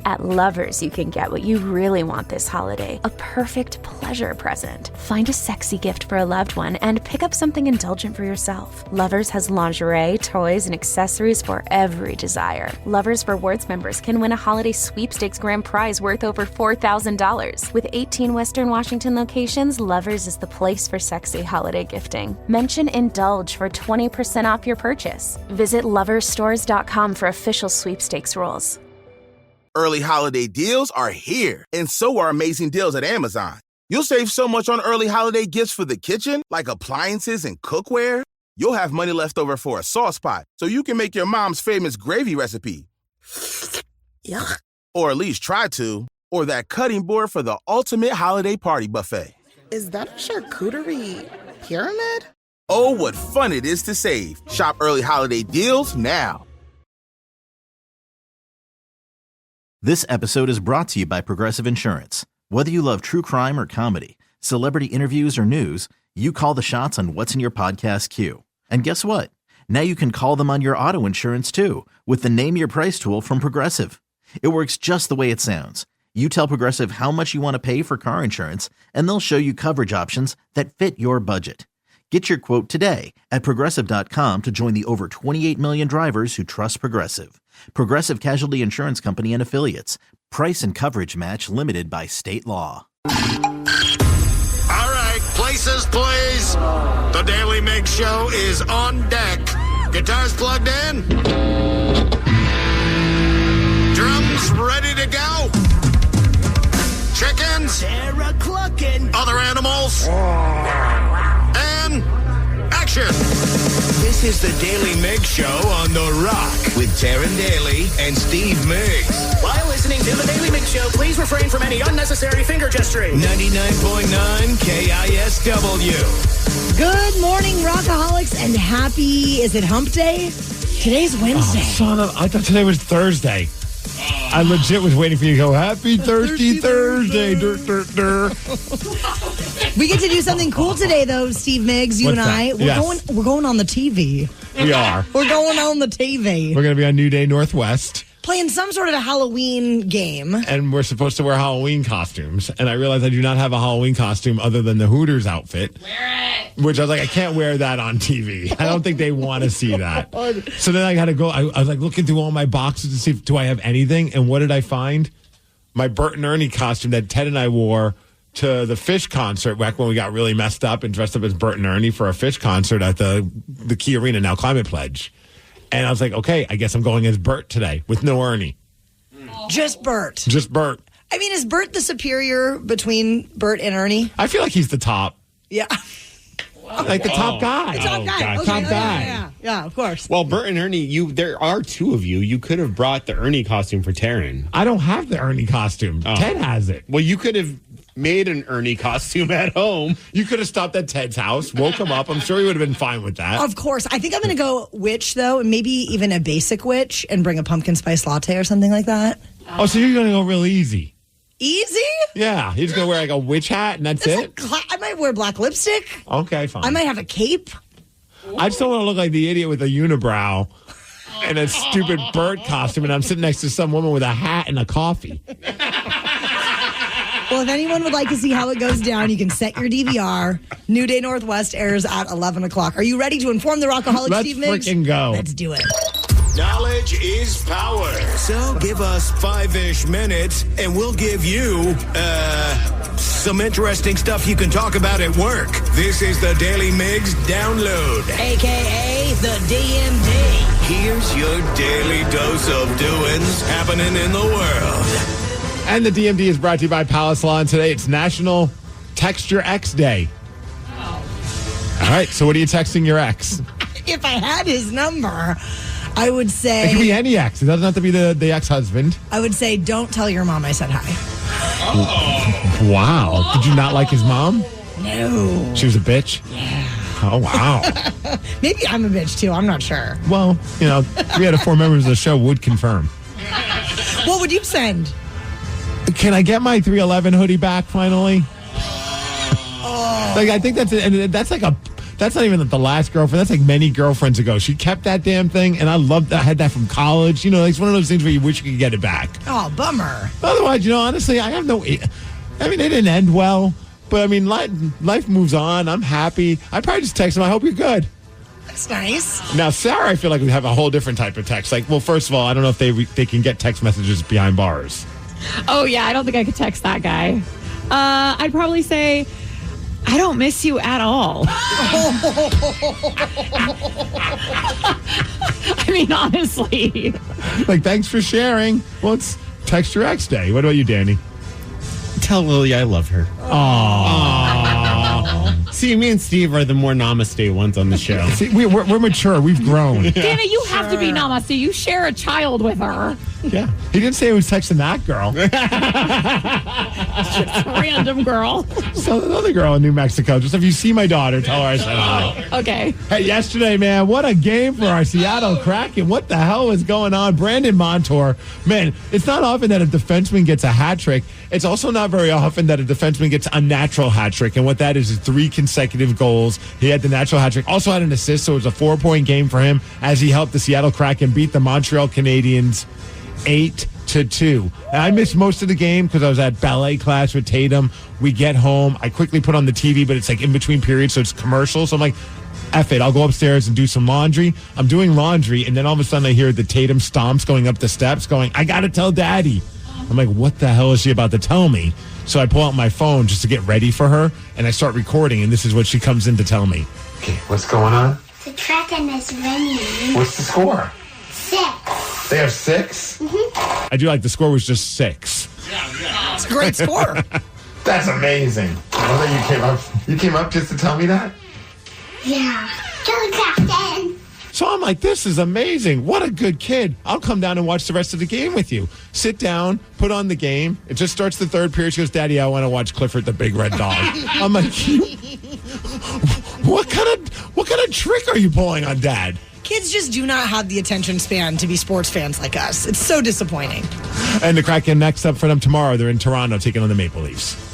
At Lovers, you can get what you really want this holiday, a perfect pleasure present. Find a sexy gift for a loved one and pick up something indulgent for yourself. Lovers has lingerie, toys, and accessories for every desire. Lovers Rewards members can win a holiday sweepstakes grand prize worth over $4,000. With 18 Western Washington locations, Lovers is the place for sexy holiday gifting. Mention Indulge for 20% off your purchase. Visit loversstores.com for official sweepstakes rules. Early holiday deals are here, and so are amazing deals at Amazon. You'll save so much on early holiday gifts for the kitchen, like appliances and cookware. You'll have money left over for a sauce pot, so you can make your mom's famous gravy recipe. Yuck. Or at least try to. Or that cutting board for the ultimate holiday party buffet. Is that a charcuterie pyramid? Oh, what fun it is to save. Shop early holiday deals now. This episode is brought to you by Progressive Insurance. Whether you love true crime or comedy, celebrity interviews or news, you call the shots on what's in your podcast queue. And guess what? Now you can call them on your auto insurance too with the Name Your Price tool from Progressive. It works just the way it sounds. You tell Progressive how much you want to pay for car insurance, and they'll show you coverage options that fit your budget. Get your quote today at Progressive.com to join the over 28 million drivers who trust Progressive. Progressive Casualty Insurance Company and Affiliates. Price and coverage match limited by state law. All right, places, please. The Daly Migs Show is on deck. Guitars plugged in. Drums ready to go. Chickens. Other animals. And action. This is the Daly Migs Show on The Rock with Taryn Daly and Steve Migs. While listening to the Daly Migs Show, please refrain from any unnecessary finger gesturing. 99.9 KISW. Good morning, Rockaholics, and happy, is it hump day? Today's Wednesday. Oh, son of, I thought today was Thursday. I legit was waiting for you to go, happy Thirsty Thursday. Dur, dur, dur. We get to do something cool today, though, Steve Migs, you What's and I. that? We're going on the TV. We are. We're going on the TV. We're going to be on New Day Northwest. Playing some sort of a Halloween game. And we're supposed to wear Halloween costumes. And I realized I do not have a Halloween costume other than the Hooters outfit. Wear it. Which I was like, I can't wear that on TV. I don't think they want to see that. So then I got to go. I was like looking through all my boxes to see if do I have anything. And what did I find? My Bert and Ernie costume that Ted and I wore to the Fish concert back when we got really messed up and dressed up as Bert and Ernie for a Fish concert at the Key Arena, now Climate Pledge. And I was like, okay, I guess I'm going as Bert today with no Ernie. Just Bert. Just Bert. I mean, is Bert the superior between Bert and Ernie? I feel like he's the top. Yeah. Like the top guy. The top guy. Okay, top guy. Yeah, of course. Well, Bert and Ernie, there are two of you. You could have brought the Ernie costume for Taryn. I don't have the Ernie costume. Oh. Ted has it. Well, you could have made an Ernie costume at home. You could have stopped at Ted's house, woke him up. I'm sure he would have been fine with that. Of course. I think I'm going to go witch, though, and maybe even a basic witch and bring a pumpkin spice latte or something like that. Oh, so you're going to go real easy. Easy? Yeah. He's going to wear like a witch hat and that's it? I might wear black lipstick. Okay, fine. I might have a cape. I just don't want to look like the idiot with a unibrow and a stupid Bert costume, and I'm sitting next to some woman with a hat and a coffee. Well, if anyone would like to see how it goes down, you can set your DVR. New Day Northwest airs at 11 o'clock. Are you ready to inform the Rockaholic, Steve Migs? Let's freaking go. Let's do it. Knowledge is power. So give us 5-ish minutes and we'll give you, some interesting stuff you can talk about at work. This is the Daily Migs Download. AKA the DMD. Here's your daily dose of doings happening in the world. And the DMD is brought to you by Palace Lawn. Today it's National Text Your Ex Day. All right, so what are you texting your ex? If I had his number, I would say... It could be any ex. It doesn't have to be the ex-husband. I would say, don't tell your mom I said hi. Oh. Wow. Did you not like his mom? No. She was a bitch? Yeah. Oh, wow. Maybe I'm a bitch, too. I'm not sure. Well, 3 out of 4 members of the show would confirm. What would you send? Can I get my 311 hoodie back finally? Oh. I think that's That's not even the last girlfriend. That's like many girlfriends ago. She kept that damn thing, and I loved that. I had that from college. It's one of those things where you wish you could get it back. Oh, bummer. Otherwise, honestly, I have no... I mean, it didn't end well, but I mean, life moves on. I'm happy. I probably just text them, I hope you're good. That's nice. Now, Sarah, I feel like we have a whole different type of text. Like, well, first of all, I don't know if they can get text messages behind bars. Oh, yeah, I don't think I could text that guy. I'd probably say, I don't miss you at all. I mean, honestly. Like, thanks for sharing. Well, it's Text Your Ex Day. What about you, Danny? Tell Lily I love her. Aww. See, me and Steve are the more namaste ones on the show. See, we're mature. We've grown. Danny, you have to be namaste. You share a child with her. Yeah. He didn't say he was texting that girl. Just a random girl. So another girl in New Mexico. Just if you see my daughter, tell her I said hi. Okay. Hey, yesterday, man, what a game for our Seattle Kraken. What the hell is going on? Brandon Montour. Man, it's not often that a defenseman gets a hat trick. It's also not very often that a defenseman gets a natural hat trick. And what that is 3 consecutive goals. He had the natural hat trick. Also had an assist, so it was a 4-point game for him as he helped the Seattle Kraken beat the Montreal Canadiens 8-2. And I missed most of the game because I was at ballet class with Tatum. We get home. I quickly put on the TV, but it's like in between periods, so it's commercial. So I'm like, F it. I'll go upstairs and do some laundry. I'm doing laundry, and then all of a sudden I hear the Tatum stomps going up the steps going, I got to tell Daddy. I'm like, what the hell is she about to tell me? So I pull out my phone just to get ready for her, and I start recording, and this is what she comes in to tell me. Okay, what's going on? The Kraken is winning. What's the score? 6. They have 6? Mm-hmm. I do like the score was just 6. Yeah. It's a great score. That's amazing. You came up just to tell me that? Yeah. Go Kraken. So I'm like, this is amazing. What a good kid. I'll come down and watch the rest of the game with you. Sit down, put on the game. It just starts the third period. She goes, Daddy, I want to watch Clifford the Big Red Dog. I'm like, what kind of trick are you pulling on Dad? Kids just do not have the attention span to be sports fans like us. It's so disappointing. And the Kraken next up for them tomorrow. They're in Toronto taking on the Maple Leafs.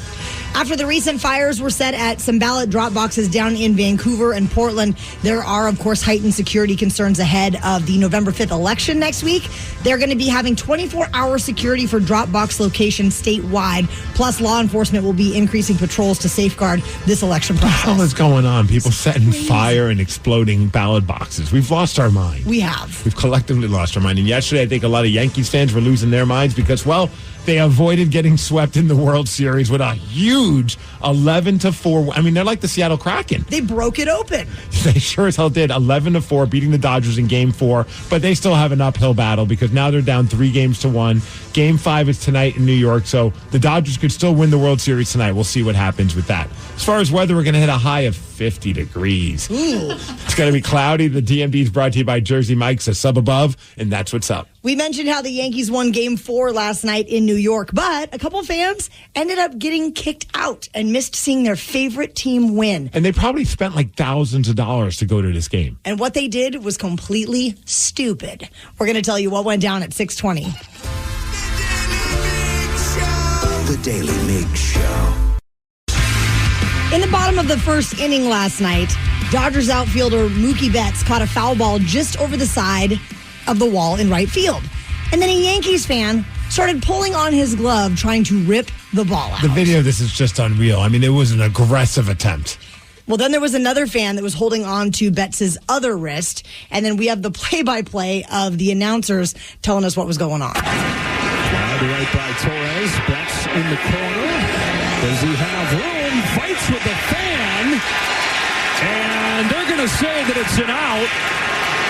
After the recent fires were set at some ballot drop boxes down in Vancouver and Portland, there are, of course, heightened security concerns ahead of the November 5th election next week. They're going to be having 24-hour security for drop box locations statewide. Plus, law enforcement will be increasing patrols to safeguard this election process. What the hell is going on? People setting fire and exploding ballot boxes. We've lost our mind. We have. We've collectively lost our mind. And yesterday, I think a lot of Yankees fans were losing their minds because, well, they avoided getting swept in the World Series with a huge 11-4. I mean, they're like the Seattle Kraken. They broke it open. They sure as hell did. 11-4, beating the Dodgers in Game 4. But they still have an uphill battle because now they're down 3-1. Game 5 is tonight in New York. So the Dodgers could still win the World Series tonight. We'll see what happens with that. As far as weather, we're going to hit a high of 50 degrees. Ooh. It's going to be cloudy. The DMD is brought to you by Jersey Mike's, a sub above, and that's what's up. We mentioned how the Yankees won Game 4 last night in New York, but a couple fans ended up getting kicked out and missed seeing their favorite team win. And they probably spent like thousands of dollars to go to this game. And what they did was completely stupid. We're going to tell you what went down at 6:20. The Daily Migs Show. In the bottom of the first inning last night, Dodgers outfielder Mookie Betts caught a foul ball just over the side of the wall in right field. And then a Yankees fan started pulling on his glove, trying to rip the ball out. The video of this is just unreal. I mean, it was an aggressive attempt. Well, then there was another fan that was holding on to Betts' other wrist. And then we have the play-by-play of the announcers telling us what was going on. Wide right by Torres. Betts in the corner. Does he have room? Fights with the fan. And they're going to say that it's an out.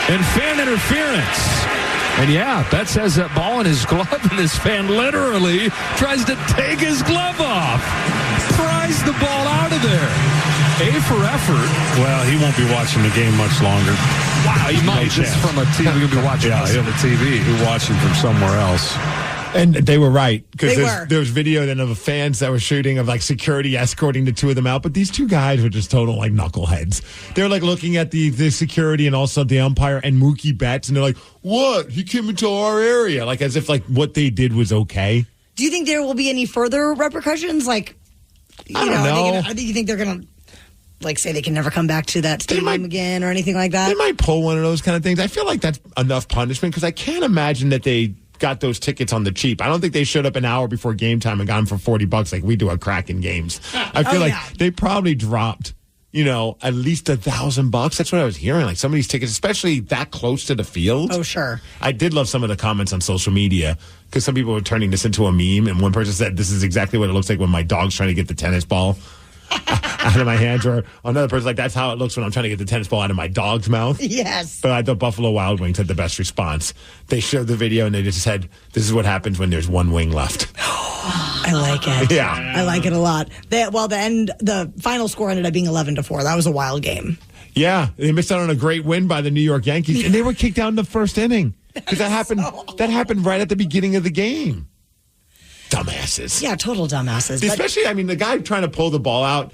And fan interference. And yeah, Betts has that ball in his glove, and this fan literally tries to take his glove off. Pries the ball out of there. A for effort. Well, he won't be watching the game much longer. Wow, he might. No Just from a TV. He'll be watching this on the TV. He'll be watching from somewhere else. And they were right, because were. there was video then of fans that were shooting of like security escorting the two of them out. But these two guys were just total like knuckleheads. They're like looking at the security and also the umpire and Mookie Betts, and they're like, "What? He came into our area," like as if like what they did was okay. Do you think there will be any further repercussions? Like, I don't know. Do you think they're going to like say they can never come back to that stadium again or anything like that? They might pull one of those kind of things. I feel like that's enough punishment because I can't imagine that they got those tickets on the cheap. I don't think they showed up an hour before game time and got them for $40 like we do at Kraken games. I feel they probably dropped, at least $1,000. That's what I was hearing. Like some of these tickets, especially that close to the field. Oh, sure. I did love some of the comments on social media because some people were turning this into a meme. And one person said, this is exactly what it looks like when my dog's trying to get the tennis ball out of my hands. Or another person's like, that's how it looks when I'm trying to get the tennis ball out of my dog's mouth. Yes. But I thought Buffalo Wild Wings had the best response. They showed the video and they just said, this is what happens when there's one wing left. I like it. Yeah. I like it a lot. The final score ended up being 11-4. That was a wild game. Yeah. They missed out on a great win by the New York Yankees, and they were kicked out in the first inning. Because that happened right at the beginning of the game. Dumbasses. Yeah, total dumbasses. Especially, the guy trying to pull the ball out,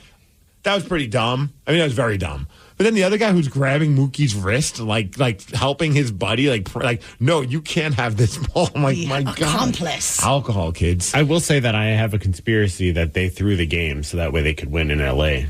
that was pretty dumb. That was very dumb. But then the other guy who's grabbing Mookie's wrist, like helping his buddy, like no, you can't have this ball. I'm like, my God. Accomplice. Alcohol, kids. I will say that I have a conspiracy that they threw the game so that way they could win in L.A.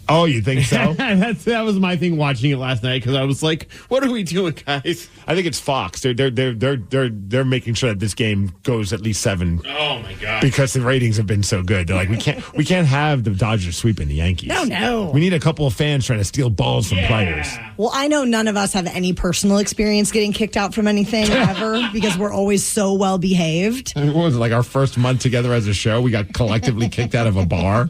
Oh, you think so? That was my thing watching it last night because I was like, "What are we doing, guys?" I think it's Fox. They're making sure that this game goes at least 7. Oh my God! Because the ratings have been so good. They're like, we can't have the Dodgers sweeping the Yankees. No. We need a couple of fans trying to steal balls from players. Well, I know none of us have any personal experience getting kicked out from anything ever because we're always so well behaved. What was it, like our first month together as a show? We got collectively kicked out of a bar.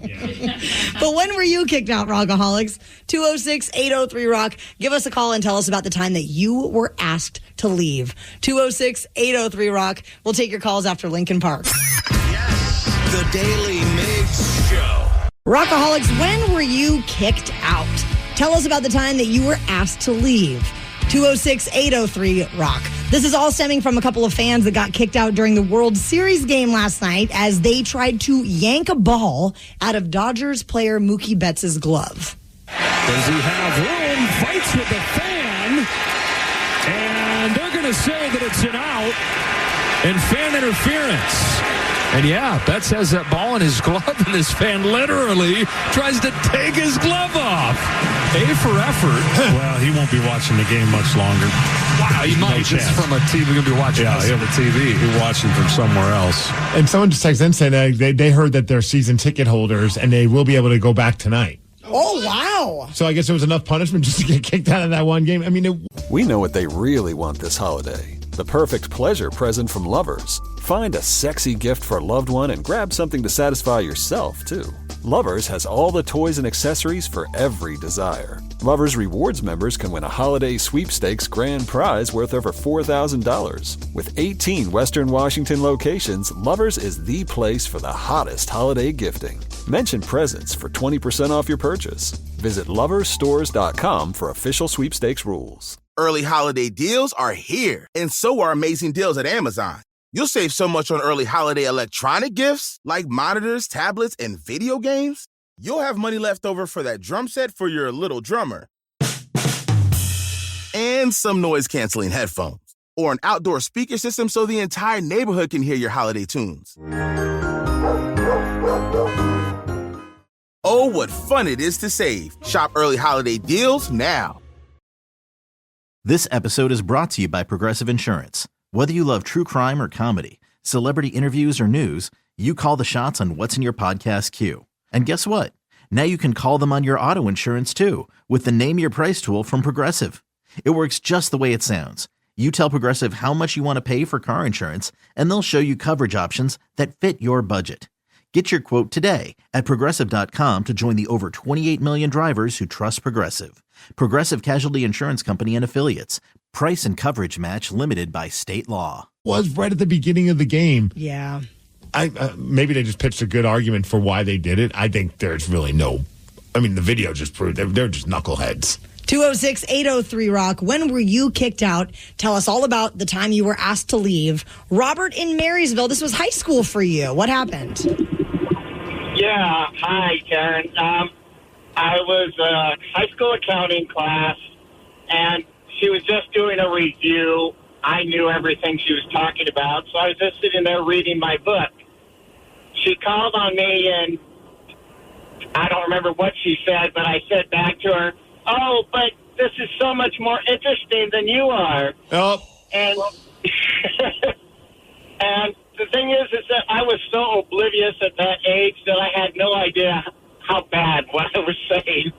But when were you kicked out, Rockaholics? 206-803-ROCK. Give us a call and tell us about the time that you were asked to leave. 206-803-ROCK. We'll take your calls after Lincoln Park. Yes, the Daly Migs Show. Rockaholics, when were you kicked out? Tell us about the time that you were asked to leave. 206-803-ROCK. This is all stemming from a couple of fans that got kicked out during the World Series game last night as they tried to yank a ball out of Dodgers player Mookie Betts' glove. Does he have room? Fights with the fan. And they're going to say that it's an out and fan interference. And yeah, Betts has that ball in his glove, and this fan literally tries to take his glove off. A for effort. Well, he won't be watching the game much longer. Wow, he might. No This is from a TV. We're going to be watching this. Yeah, the TV. He's watching from somewhere else. And someone just texted in saying they heard that they're season ticket holders and they will be able to go back tonight. Oh, wow. So I guess it was enough punishment just to get kicked out of that one game. We know what they really want this holiday. The perfect pleasure present from Lovers. Find a sexy gift for a loved one and grab something to satisfy yourself, too. Lovers has all the toys and accessories for every desire. Lovers Rewards members can win a holiday sweepstakes grand prize worth over $4,000. With 18 Western Washington locations, Lovers is the place for the hottest holiday gifting. Mention presents for 20% off your purchase. Visit loversstores.com for official sweepstakes rules. Early holiday deals are here, and so are amazing deals at Amazon. You'll save so much on early holiday electronic gifts like monitors, tablets, and video games. You'll have money left over for that drum set for your little drummer. And some noise-canceling headphones. Or an outdoor speaker system so the entire neighborhood can hear your holiday tunes. Oh, what fun it is to save. Shop early holiday deals now. This episode is brought to you by Progressive Insurance. Whether you love true crime or comedy, celebrity interviews or news, you call the shots on what's in your podcast queue. And guess what? Now you can call them on your auto insurance too with the Name Your Price tool from Progressive. It works just the way it sounds. You tell Progressive how much you want to pay for car insurance, and they'll show you coverage options that fit your budget. Get your quote today at Progressive.com to join the over 28 million drivers who trust Progressive. Progressive Casualty Insurance Company and Affiliates. Price and coverage match limited by state law. Was right at the beginning of the game. Yeah. Maybe they just pitched a good argument for why they did it. I think there's really the video just proved they're just knuckleheads. 206-803-ROCK. When were you kicked out? Tell us all about the time you were asked to leave. Robert in Marysville, this was high school for you. What happened? Yeah. Hi, Karen. I was a high school accounting class, and she was just doing a review. I knew everything she was talking about, so I was just sitting there reading my book. She called on me and I don't remember what she said, but I said back to her, "Oh, but this is so much more interesting than you are." Oh. And and the thing is that I was so oblivious at that age that I had no idea how bad what I was saying.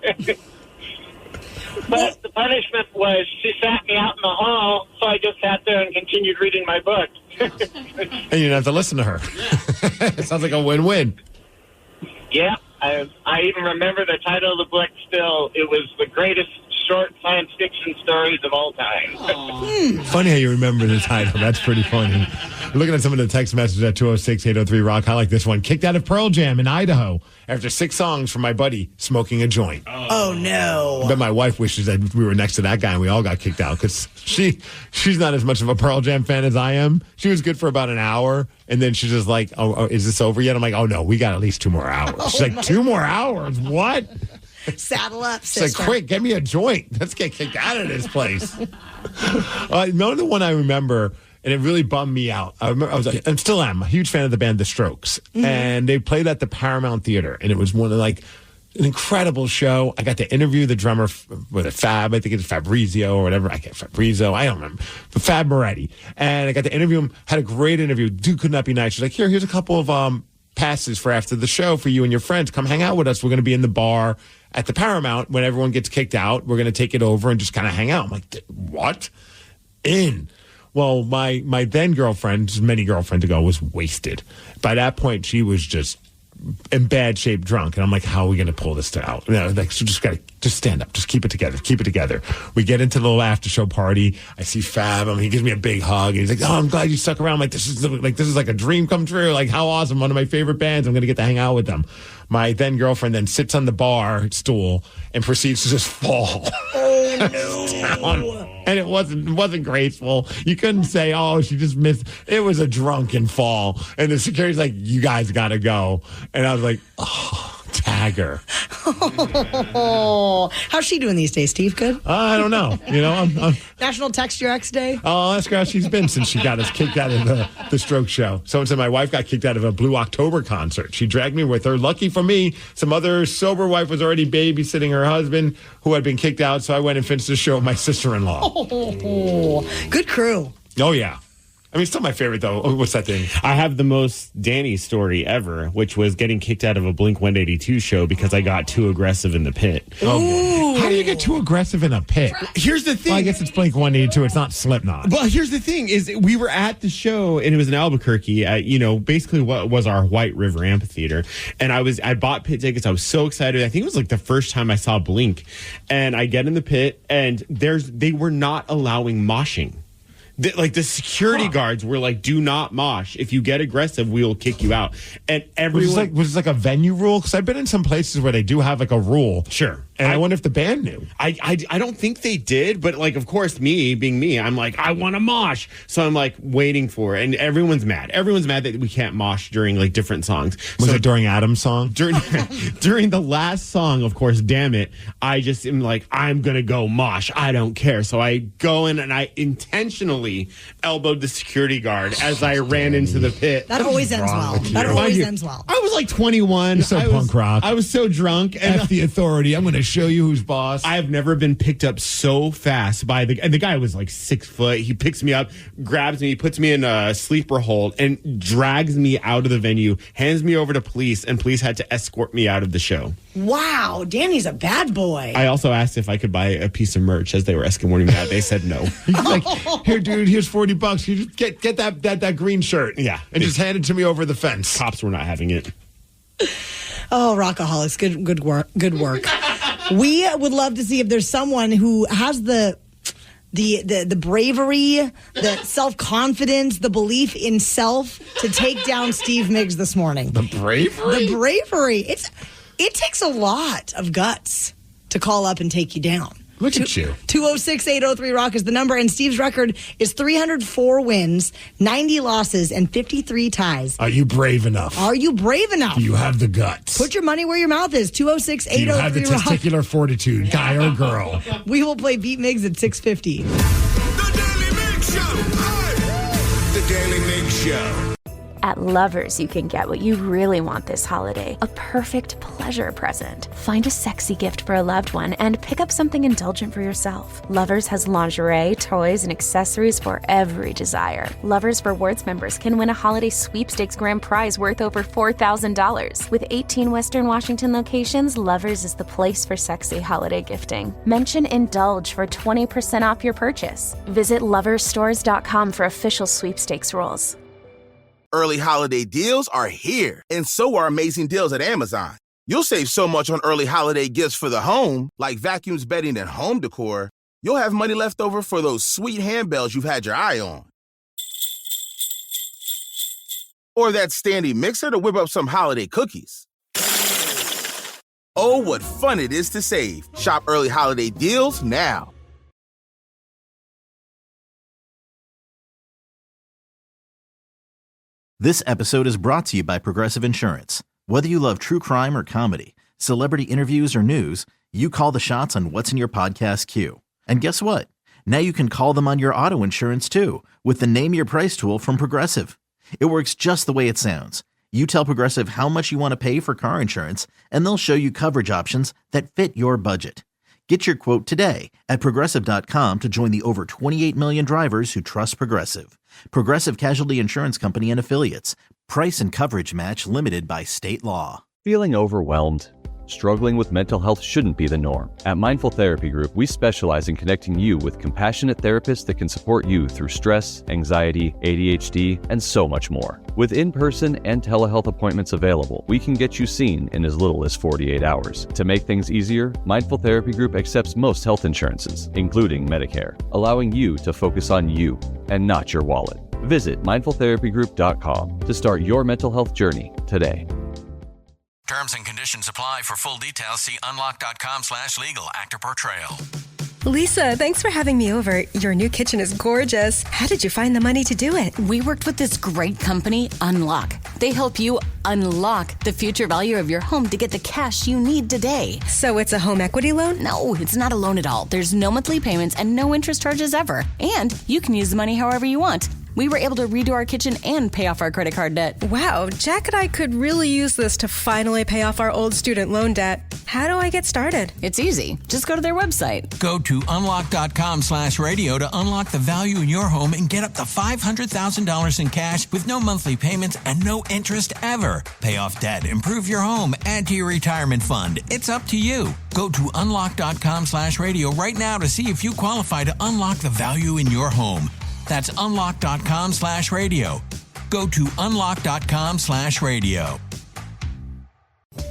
But the punishment was she sat me out in the hall, so I just sat there and continued reading my book. And you didn't have to listen to her. It sounds like a win-win. Yeah, I even remember the title of the book still. It was the greatest short science fiction stories of all time. Funny how you remember the title. That's pretty funny. Looking at some of the text messages at 206-803-ROCK. I like this one. Kicked out of Pearl Jam in Idaho after 6 songs from my buddy smoking a joint. Oh, no. I bet my wife wishes that we were next to that guy and we all got kicked out because she's not as much of a Pearl Jam fan as I am. She was good for about an hour, and then she's just like, oh, is this over yet? I'm like, oh, no, we got at least 2 more hours. She's like, 2 more hours? What? Saddle up, It's sister. like, quick, get me a joint. Let's get kicked out of this place. Another one I remember, and it really bummed me out. I still am a huge fan of the band The Strokes, and they played at the Paramount Theater, and it was one of an incredible show. I got to interview the drummer with a Fab. I think it's Fabrizio or whatever. I get Fabrizio. I don't remember. But Fab Moretti, and I got to interview him. Had a great interview. Dude could not be nice. She's like, here's a couple of passes for after the show for you and your friends. Come hang out with us. We're going to be in the bar at the Paramount when everyone gets kicked out. We're going to take it over and just kind of hang out. I'm like, what? In. Well, my then girlfriend, many girlfriends ago, was wasted. By that point, she was just in bad shape, drunk. And I'm like, how are we going to pull this out? So just stand up. Just keep it together. Keep it together. We get into the little after show party. I see Fab. He gives me a big hug. And he's like, oh, I'm glad you stuck around. I'm like, this is like a dream come true. Like, how awesome. One of my favorite bands. I'm going to get to hang out with them. My then girlfriend then sits on the bar stool and proceeds to just fall. Oh, no. And it wasn't graceful. You couldn't say, oh, she just missed. It was a drunken fall. And the security's like, you guys got to go. And I was like, oh, tag her. Oh, how's she doing these days, Steve? Good? I don't know. I'm National Text Your Ex Day? I'll ask her how she's been since she got us kicked out of the Stroke show. Someone said my wife got kicked out of a Blue October concert. She dragged me with her. Lucky for me, some other sober wife was already babysitting her husband who had been kicked out, so I went and finished the show with my sister-in-law. Oh, good crew. Oh, yeah. I mean, still my favorite, though. Oh, what's that thing? I have the most Danny story ever, which was getting kicked out of a Blink-182 show because I got too aggressive in the pit. Oh, how do you get too aggressive in a pit? Here's the thing. Well, I guess it's Blink-182. It's not Slipknot. Well, here's the thing is we were at the show, and it was in Albuquerque at, basically what was our White River Amphitheater. And I bought pit tickets. I was so excited. I think it was like the first time I saw Blink. And I get in the pit, and they were not allowing moshing. The security guards were like, do not mosh. If you get aggressive, we will kick you out. And everyone... Was this like a venue rule? Because I've been in some places where they do have like a rule. Sure. And I wonder if the band knew. I don't think they did, but of course, me being me, I'm like, I want to mosh. So I'm like waiting for it. And everyone's mad. Everyone's mad that we can't mosh during different songs. Was it during Adam's song? During the last song, of course, damn it, I just am like, I'm going to go mosh. I don't care. So I go in and I intentionally elbowed the security guard as I ran into the pit. That always ends well. That always ends well. I was like 21. You're so punk rock. I was so drunk. And F the authority. I'm going to show you who's boss. I have never been picked up so fast by and the guy was like 6 foot. He picks me up, grabs me, puts me in a sleeper hold, and drags me out of the venue, hands me over to police, and police had to escort me out of the show. Wow, Danny's a bad boy. I also asked if I could buy a piece of merch as they were escorting me out. They said no. He's like, here, dude, here's $40. You just get that green shirt. Yeah. And just hand it to me over the fence. Cops were not having it. Oh, Rockaholics, good work. Good work. We would love to see if there's someone who has the bravery, the self-confidence, the belief in self to take down Steve Migs this morning. The bravery? The bravery. It takes a lot of guts to call up and take you down. Look at you. 206-803-ROCK is the number, and Steve's record is 304 wins, 90 losses, and 53 ties. Are you brave enough? Are you brave enough? Do you have the guts? Put your money where your mouth is. 206-803-ROCK. Do you have the testicular fortitude, guy or girl? We will play Beat Migs at 6:50. The Daily Migs Show. The Daily Migs Show. At Lovers, you can get what you really want this holiday, a perfect pleasure present. Find a sexy gift for a loved one and pick up something indulgent for yourself. Lovers has lingerie, toys, and accessories for every desire. Lovers Rewards members can win a holiday sweepstakes grand prize worth over $4,000. With 18 Western Washington locations, Lovers is the place for sexy holiday gifting. Mention Indulge for 20% off your purchase. Visit loversstores.com for official sweepstakes rules. Early holiday deals are here, and so are amazing deals at Amazon. You'll save so much on early holiday gifts for the home, like vacuums, bedding, and home decor. You'll have money left over for those sweet handbells you've had your eye on. Or that standing mixer to whip up some holiday cookies. Oh, what fun it is to save. Shop early holiday deals now. This episode is brought to you by Progressive Insurance. Whether you love true crime or comedy, celebrity interviews or news, you call the shots on what's in your podcast queue. And guess what? Now you can call them on your auto insurance too with the Name Your Price tool from Progressive. It works just the way it sounds. You tell Progressive how much you want to pay for car insurance, and they'll show you coverage options that fit your budget. Get your quote today at Progressive.com to join the over 28 million drivers who trust Progressive. Progressive Casualty Insurance Company and Affiliates. Price and coverage match limited by state law. Feeling overwhelmed? Struggling with mental health shouldn't be the norm. At Mindful Therapy Group, we specialize in connecting you with compassionate therapists that can support you through stress, anxiety, ADHD, and so much more. With in-person and telehealth appointments available, we can get you seen in as little as 48 hours. To make things easier, Mindful Therapy Group accepts most health insurances, including Medicare, allowing you to focus on you and not your wallet. Visit mindfultherapygroup.com to start your mental health journey today. Terms and conditions apply. For full details, see unlock.com/legal. Actor portrayal. Lisa, thanks for having me over. Your new kitchen is gorgeous. How did you find the money to do it? We worked with this great company, Unlock. They help you unlock the future value of your home to get the cash you need today. So it's a home equity loan? No, it's not a loan at all. There's no monthly payments and no interest charges ever. And you can use the money however you want. We were able to redo our kitchen and pay off our credit card debt. Wow, Jack and I could really use this to finally pay off our old student loan debt. How do I get started? It's easy. Just go to their website. Go to unlock.com/radio to unlock the value in your home and get up to $500,000 in cash with no monthly payments and no interest ever. Pay off debt, improve your home, add to your retirement fund. It's up to you. Go to unlock.com/radio right now to see if you qualify to unlock the value in your home. That's unlock.com/radio. Go to unlock.com/radio.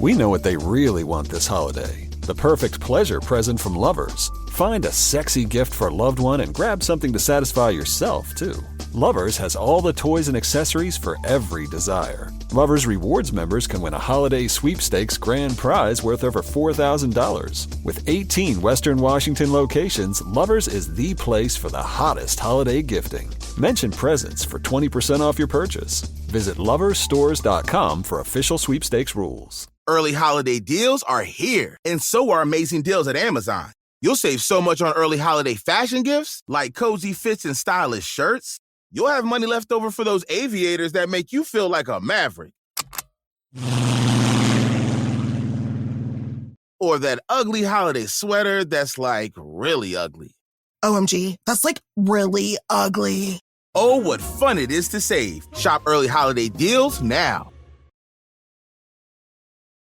We know what they really want this holiday. The perfect pleasure present from Lovers. Find a sexy gift for a loved one and grab something to satisfy yourself, too. Lovers has all the toys and accessories for every desire. Lovers Rewards members can win a holiday sweepstakes grand prize worth over $4,000. With 18 Western Washington locations, Lovers is the place for the hottest holiday gifting. Mention presents for 20% off your purchase. Visit loversstores.com for official sweepstakes rules. Early holiday deals are here, and so are amazing deals at Amazon. You'll save so much on early holiday fashion gifts, like cozy fits and stylish shirts. You'll have money left over for those aviators that make you feel like a maverick. Or that ugly holiday sweater that's like really ugly. OMG, that's like really ugly. Oh, what fun it is to save. Shop early holiday deals now.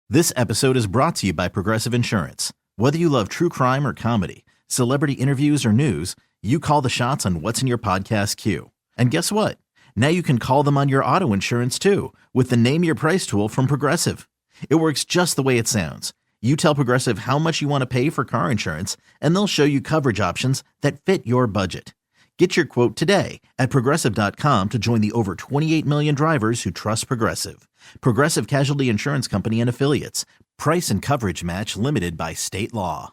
This episode is brought to you by Progressive Insurance. Whether you love true crime or comedy, celebrity interviews or news, you call the shots on what's in your podcast queue. And guess what? Now you can call them on your auto insurance too with the Name Your Price tool from Progressive. It works just the way it sounds. You tell Progressive how much you want to pay for car insurance, and they'll show you coverage options that fit your budget. Get your quote today at Progressive.com to join the over 28 million drivers who trust Progressive. Progressive Casualty Insurance Company and Affiliates. Price and coverage match limited by state law.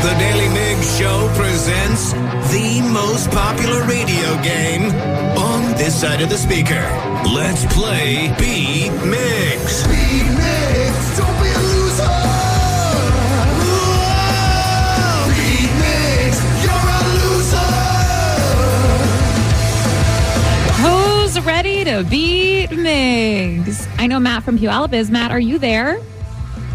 The Daly Migs Show presents the most popular radio game on this side of the speaker. Let's play Beat Migs. Beat Migs, don't be a loser. Whoa! Beat Migs, you're a loser. Who's ready to beat Migs. I know Matt from Puyallup is. Matt, are you there?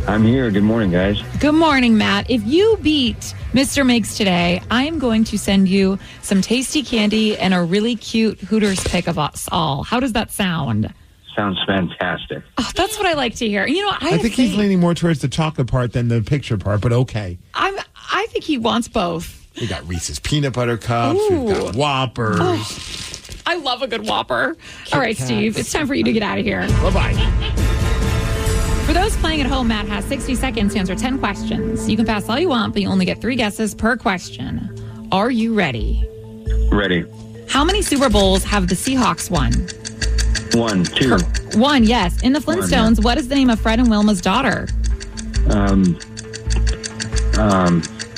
I'm here. Good morning, guys. Good morning, Matt. If you beat Mr. Migs today, I am going to send you some tasty candy and a really cute Hooters pic of us all. How does that sound? Sounds fantastic. Oh, that's what I like to hear. You know, I think he's leaning more towards the chocolate part than the picture part, but okay. I think he wants both. We got Reese's peanut butter cups. We've got Whoppers. Oh, I love a good Whopper. All right, Steve, it's time for you to get out of here. Bye-bye. For those playing at home, Matt has 60 seconds to answer 10 questions. You can pass all you want, but you only get 3 guesses per question. Are you ready? Ready. How many Super Bowls have the Seahawks won? 1, 2. 1, yes. In the Flintstones, what is the name of Fred and Wilma's daughter?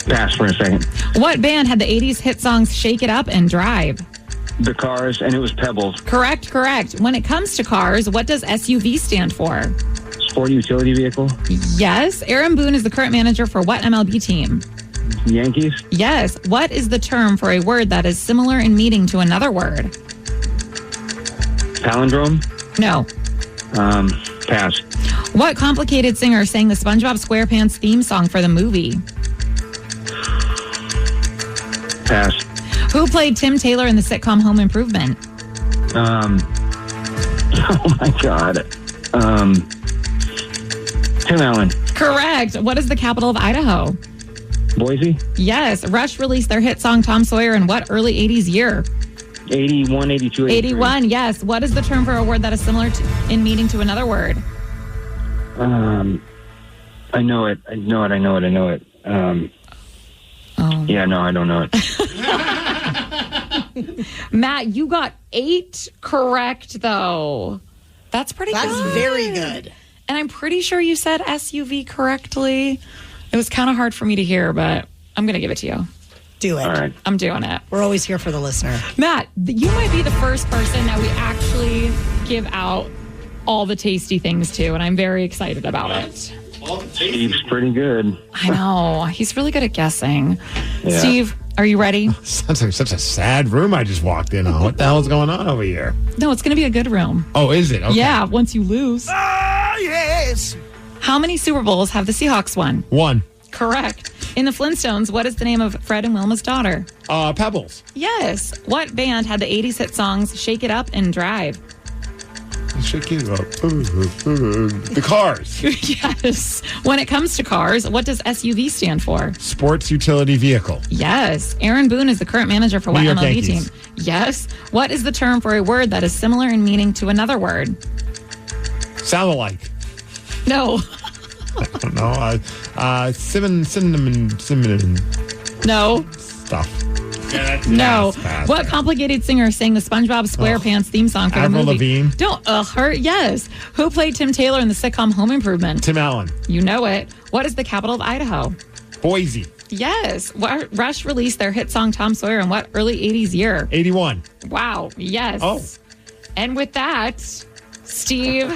Pass for a second. What band had the 80s hit songs Shake It Up and Drive? The Cars, and it was Pebbles. Correct. When it comes to cars, what does SUV stand for? Sport utility vehicle. Yes. Aaron Boone is the current manager for what MLB team? Yankees. Yes. What is the term for a word that is similar in meaning to another word? Palindrome. No. Pass. What complicated singer sang the SpongeBob SquarePants theme song for the movie? Pass. Who played Tim Taylor in the sitcom Home Improvement? Oh my God. Tim Allen. Correct. What is the capital of Idaho? Boise. Yes. Rush released their hit song Tom Sawyer in what early 80s year? 81, 82, 83. 81, yes. What is the term for a word that is similar in meaning to another word? I know it. Yeah, no, I don't know it. Matt, you got 8 correct, though. That's pretty good. That's very good. And I'm pretty sure you said SUV correctly. It was kind of hard for me to hear, but I'm going to give it to you. Do it. All right. I'm doing it. We're always here for the listener. Matt, you might be the first person that we actually give out all the tasty things to, and I'm very excited about it. Steve's pretty good. I know. He's really good at guessing. Yeah. Steve, are you ready? Sounds like such a sad room I just walked in on. What the hell is going on over here? No, it's going to be a good room. Oh, is it? Okay. Yeah, once you lose. Oh, yes. How many Super Bowls have the Seahawks won? 1. Correct. In the Flintstones, what is the name of Fred and Wilma's daughter? Pebbles. Yes. What band had the 80s hit songs Shake It Up and Drive? Shake it up. The Cars. Yes. When it comes to cars, what does SUV stand for? Sports utility vehicle. Yes. Aaron Boone is the current manager for what New York MLB Yankees. team? Yes. What is the term for a word that is similar in meaning to another word? Sound alike. No. I don't know. Cinnamon. No. Stuff. No. What complicated singer sang the SpongeBob SquarePants theme song for the Avril movie? Lavigne. Don't her. Yes. Who played Tim Taylor in the sitcom Home Improvement? Tim Allen. You know it. What is the capital of Idaho? Boise. Yes. Rush released their hit song Tom Sawyer in what early 80s year? 81. Wow. Yes. Oh. And with that, Steve,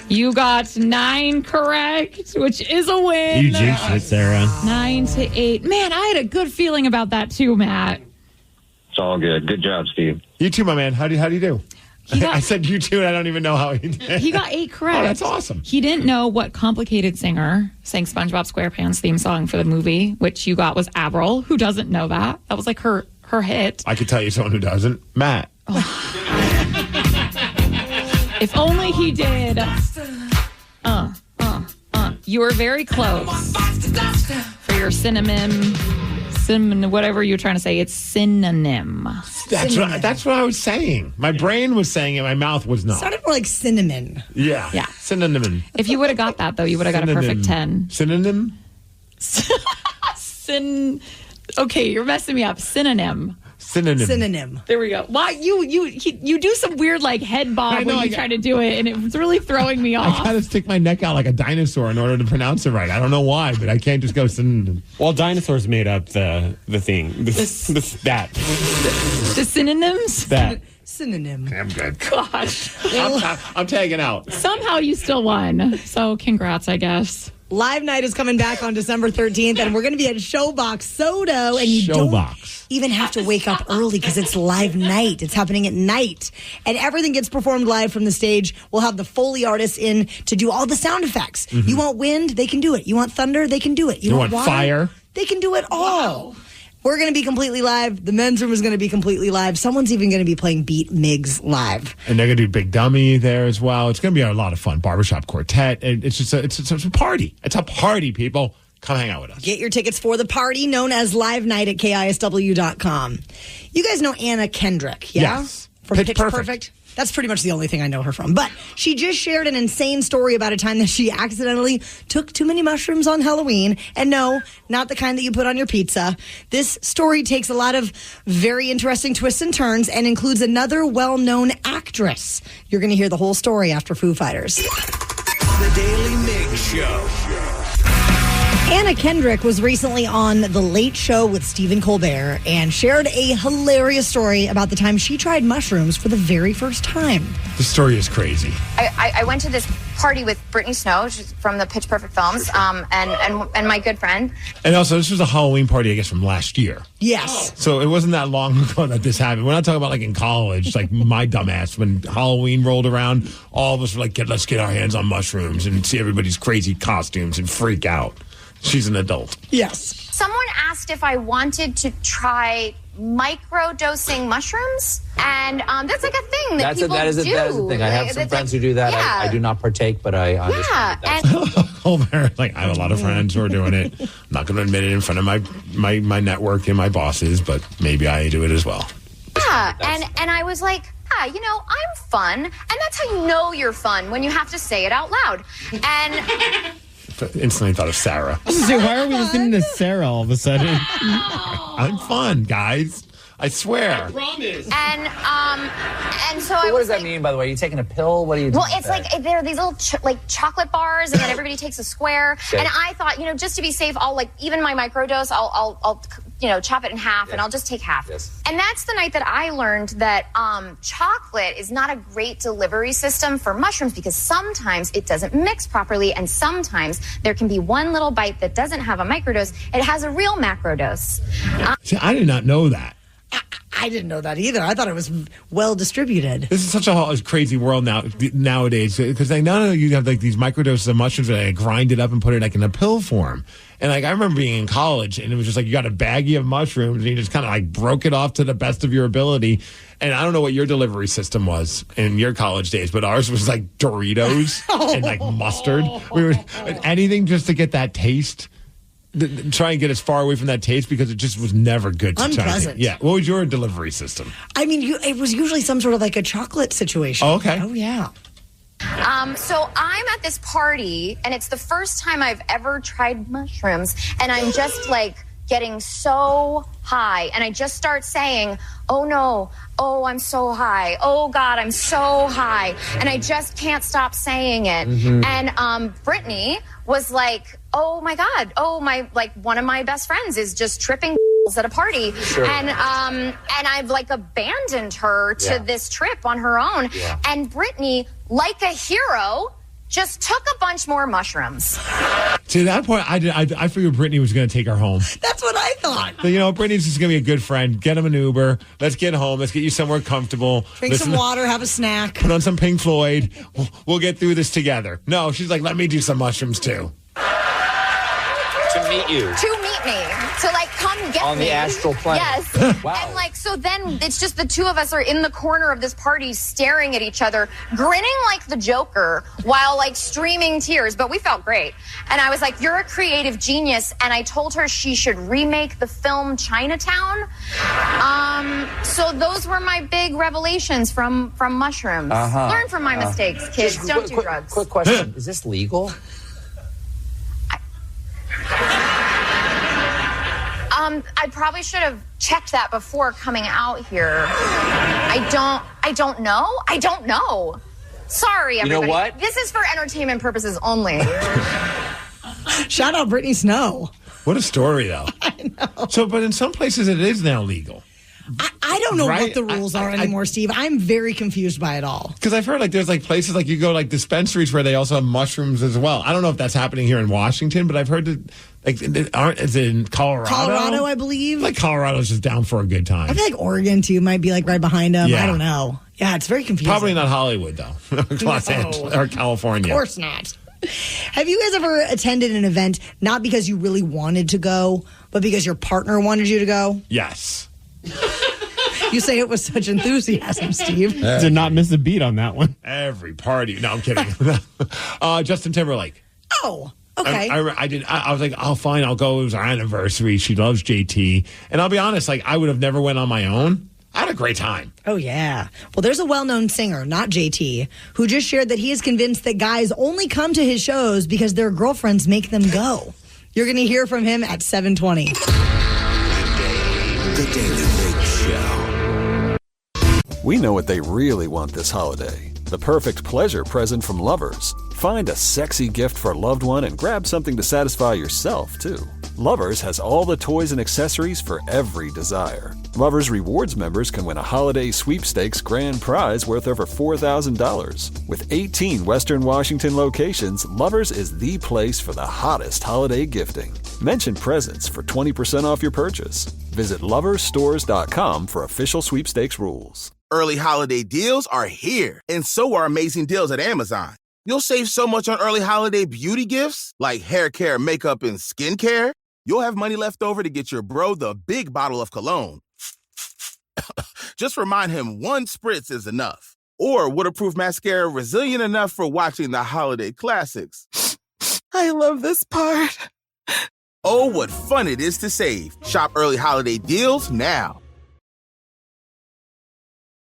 you got 9 correct, which is a win. You jinxed it, Sarah. 9-8. Man, I had a good feeling about that too, Matt. It's all good. Good job, Steve. You too, my man. How do you do? I said you too, and I don't even know how he did. He got 8 correct. Oh, that's awesome. He didn't know what complicated singer sang SpongeBob SquarePants theme song for the movie, which you got was Avril. Who doesn't know that? That was like her hit. I could tell you someone who doesn't. Matt. If only he did. You were very close for your cinnamon, whatever you're trying to say. It's synonym. That's what I was saying. My brain was saying it. My mouth was not. Sounded more like cinnamon. Yeah. Synonym. If you would have got that, though, you would have got a perfect 10. Synonym? Okay, you're messing me up. Synonym. There we go. Why you do some weird like head bob when you try to do it, and it was really throwing me off. I gotta stick my neck out like a dinosaur in order to pronounce it right. I don't know why, but I can't just go synonym. Well, dinosaurs made up the thing. The synonyms. That synonym. I'm good. Gosh, I'm tagging out. Somehow you still won. So congrats, I guess. Live Night is coming back on December 13th, and we're going to be at Showbox Soto, and you don't even have to wake up early because it's Live Night. It's happening at night, and everything gets performed live from the stage. We'll have the Foley artists in to do all the sound effects. Mm-hmm. You want wind? They can do it. You want thunder? They can do it. You want water? fire? They can do it all. Wow. We're going to be completely live. The men's room is going to be completely live. Someone's even going to be playing Beat Migs live. And they're going to do Big Dummy there as well. It's going to be a lot of fun. Barbershop Quartet. It's just it's a party. It's a party, people. Come hang out with us. Get your tickets for the party known as Live Night at KISW.com. You guys know Anna Kendrick, yeah? Yes. From Pitch Perfect. That's pretty much the only thing I know her from. But she just shared an insane story about a time that she accidentally took too many mushrooms on Halloween. And no, not the kind that you put on your pizza. This story takes a lot of very interesting twists and turns and includes another well-known actress. You're going to hear the whole story after Foo Fighters. The Daily Migs Show. Anna Kendrick was recently on The Late Show with Stephen Colbert and shared a hilarious story about the time she tried mushrooms for the very first time. The story is crazy. I went to this party with Brittany Snow, she's from the Pitch Perfect films, and my good friend. And also, this was a Halloween party, I guess, from last year. Yes. So it wasn't that long ago that this happened. We're not talking about like in college, like my dumbass, when Halloween rolled around, all of us were like, let's get our hands on mushrooms and see everybody's crazy costumes and freak out. She's an adult. Yes. Someone asked if I wanted to try micro-dosing mushrooms, and that's like a thing that people do. That is a thing. I have some friends who do that. Yeah. I do not partake, but I understand. Yeah, and like I have a lot of friends who are doing it. I'm not going to admit it in front of my network and my bosses, but maybe I do it as well. Yeah, and I was like, I'm fun, and that's how you know you're fun, when you have to say it out loud. And instantly thought of Sarah. Why are we listening to Sarah all of a sudden? I'm fun, guys. I swear. I promise. And so what does that mean, by the way? Are you taking a pill? What are you doing? Well, it's like there are these little chocolate bars, and then everybody takes a square. Okay. And I thought, just to be safe, I'll even my microdose, I'll chop it in half, and I'll just take half. Yes. And that's the night that I learned that chocolate is not a great delivery system for mushrooms, because sometimes it doesn't mix properly, and sometimes there can be one little bite that doesn't have a microdose. It has a real macrodose. See, I did not know that. I didn't know that either. I thought it was well distributed. This is such a crazy world nowadays, because not only you have like these microdoses of mushrooms that grind it up and put it like in a pill form. And like I remember being in college, and it was just like you got a baggie of mushrooms, and you just kind of like broke it off to the best of your ability. And I don't know what your delivery system was in your college days, but ours was like Doritos and like mustard. We were anything just to get that taste. Try and get as far away from that taste, because it just was never good to unpleasant. Yeah. What was your delivery system? I mean, it was usually some sort of like a chocolate situation. Oh, okay. Oh, yeah. So I'm at this party, and it's the first time I've ever tried mushrooms, and I'm just like getting so high, and I just start saying, oh no, oh, I'm so high, oh God, I'm so high, and I just can't stop saying it. Mm-hmm. And Brittany was like, oh my God, one of my best friends is just tripping at a party. Sure. And I've like abandoned her to this trip on her own. Yeah. And Brittany, like a hero, just took a bunch more mushrooms. To that point, I figured Brittany was going to take her home. That's what I thought. So, Brittany's just going to be a good friend. Get him an Uber. Let's get home. Let's get you somewhere comfortable. Drink some water, have a snack. Put on some Pink Floyd. We'll get through this together. No, she's like, let me do some mushrooms too. To meet you. To meet me. To like come get me. On the astral plane. Yes. Wow. And like, so then it's just the two of us are in the corner of this party staring at each other, grinning like the Joker while like streaming tears, but we felt great. And I was like, you're a creative genius. And I told her she should remake the film Chinatown. So those were my big revelations from mushrooms. Uh-huh. Learn from my mistakes, kids. Don't do drugs. Quick question. Is this legal? I probably should have checked that before coming out here. I don't know. Sorry, everybody. You know what? This is for entertainment purposes only. Shout out Brittany Snow. What a story, though. I know. So, but in some places it is now legal. I I don't know right? what the rules are anymore, Steve. I'm very confused by it all. Because I've heard like there's like places like you go like dispensaries where they also have mushrooms as well. I don't know if that's happening here in Washington, but I've heard that like is it in Colorado? Colorado, I believe. Like Colorado's just down for a good time. I feel like Oregon too might be like right behind them. Yeah. I don't know. Yeah, it's very confusing. Probably not Hollywood though. Los Angeles or California. Of course not. Have you guys ever attended an event not because you really wanted to go, but because your partner wanted you to go? Yes. You say it with such enthusiasm, Steve. Did not miss a beat on that one. Every party. No, I'm kidding. Justin Timberlake. Oh, okay. I was like, oh, fine, I'll go. It was our anniversary. She loves JT. And I'll be honest, like, I would have never went on my own. I had a great time. Oh, yeah. Well, there's a well-known singer, not JT, who just shared that he is convinced that guys only come to his shows because their girlfriends make them go. You're going to hear from him at 7:20. The Daily Migs Show. We know what they really want this holiday. The perfect pleasure present from Lovers. Find a sexy gift for a loved one and grab something to satisfy yourself, too. Lovers has all the toys and accessories for every desire. Lovers Rewards members can win a holiday sweepstakes grand prize worth over $4,000. With 18 Western Washington locations, Lovers is the place for the hottest holiday gifting. Mention presents for 20% off your purchase. Visit loversstores.com for official sweepstakes rules. Early holiday deals are here, and so are amazing deals at Amazon. You'll save so much on early holiday beauty gifts, like hair care, makeup, and skincare. You'll have money left over to get your bro the big bottle of cologne. Just remind him one spritz is enough. Or waterproof mascara resilient enough for watching the holiday classics. I love this part. Oh, what fun it is to save. Shop early holiday deals now.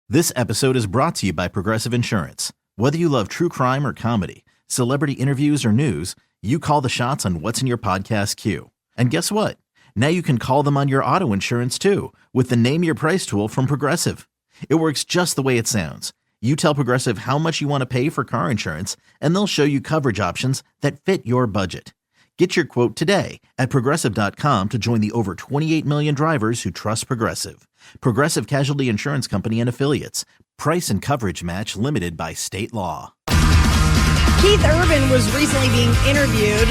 This episode is brought to you by Progressive Insurance. Whether you love true crime or comedy, celebrity interviews or news, you call the shots on what's in your podcast queue. And guess what? Now you can call them on your auto insurance too with the Name Your Price tool from Progressive. It works just the way it sounds. You tell Progressive how much you want to pay for car insurance, and they'll show you coverage options that fit your budget. Get your quote today at Progressive.com to join the over 28 million drivers who trust Progressive. Progressive Casualty Insurance Company and Affiliates. Price and coverage match limited by state law. Keith Urban was recently being interviewed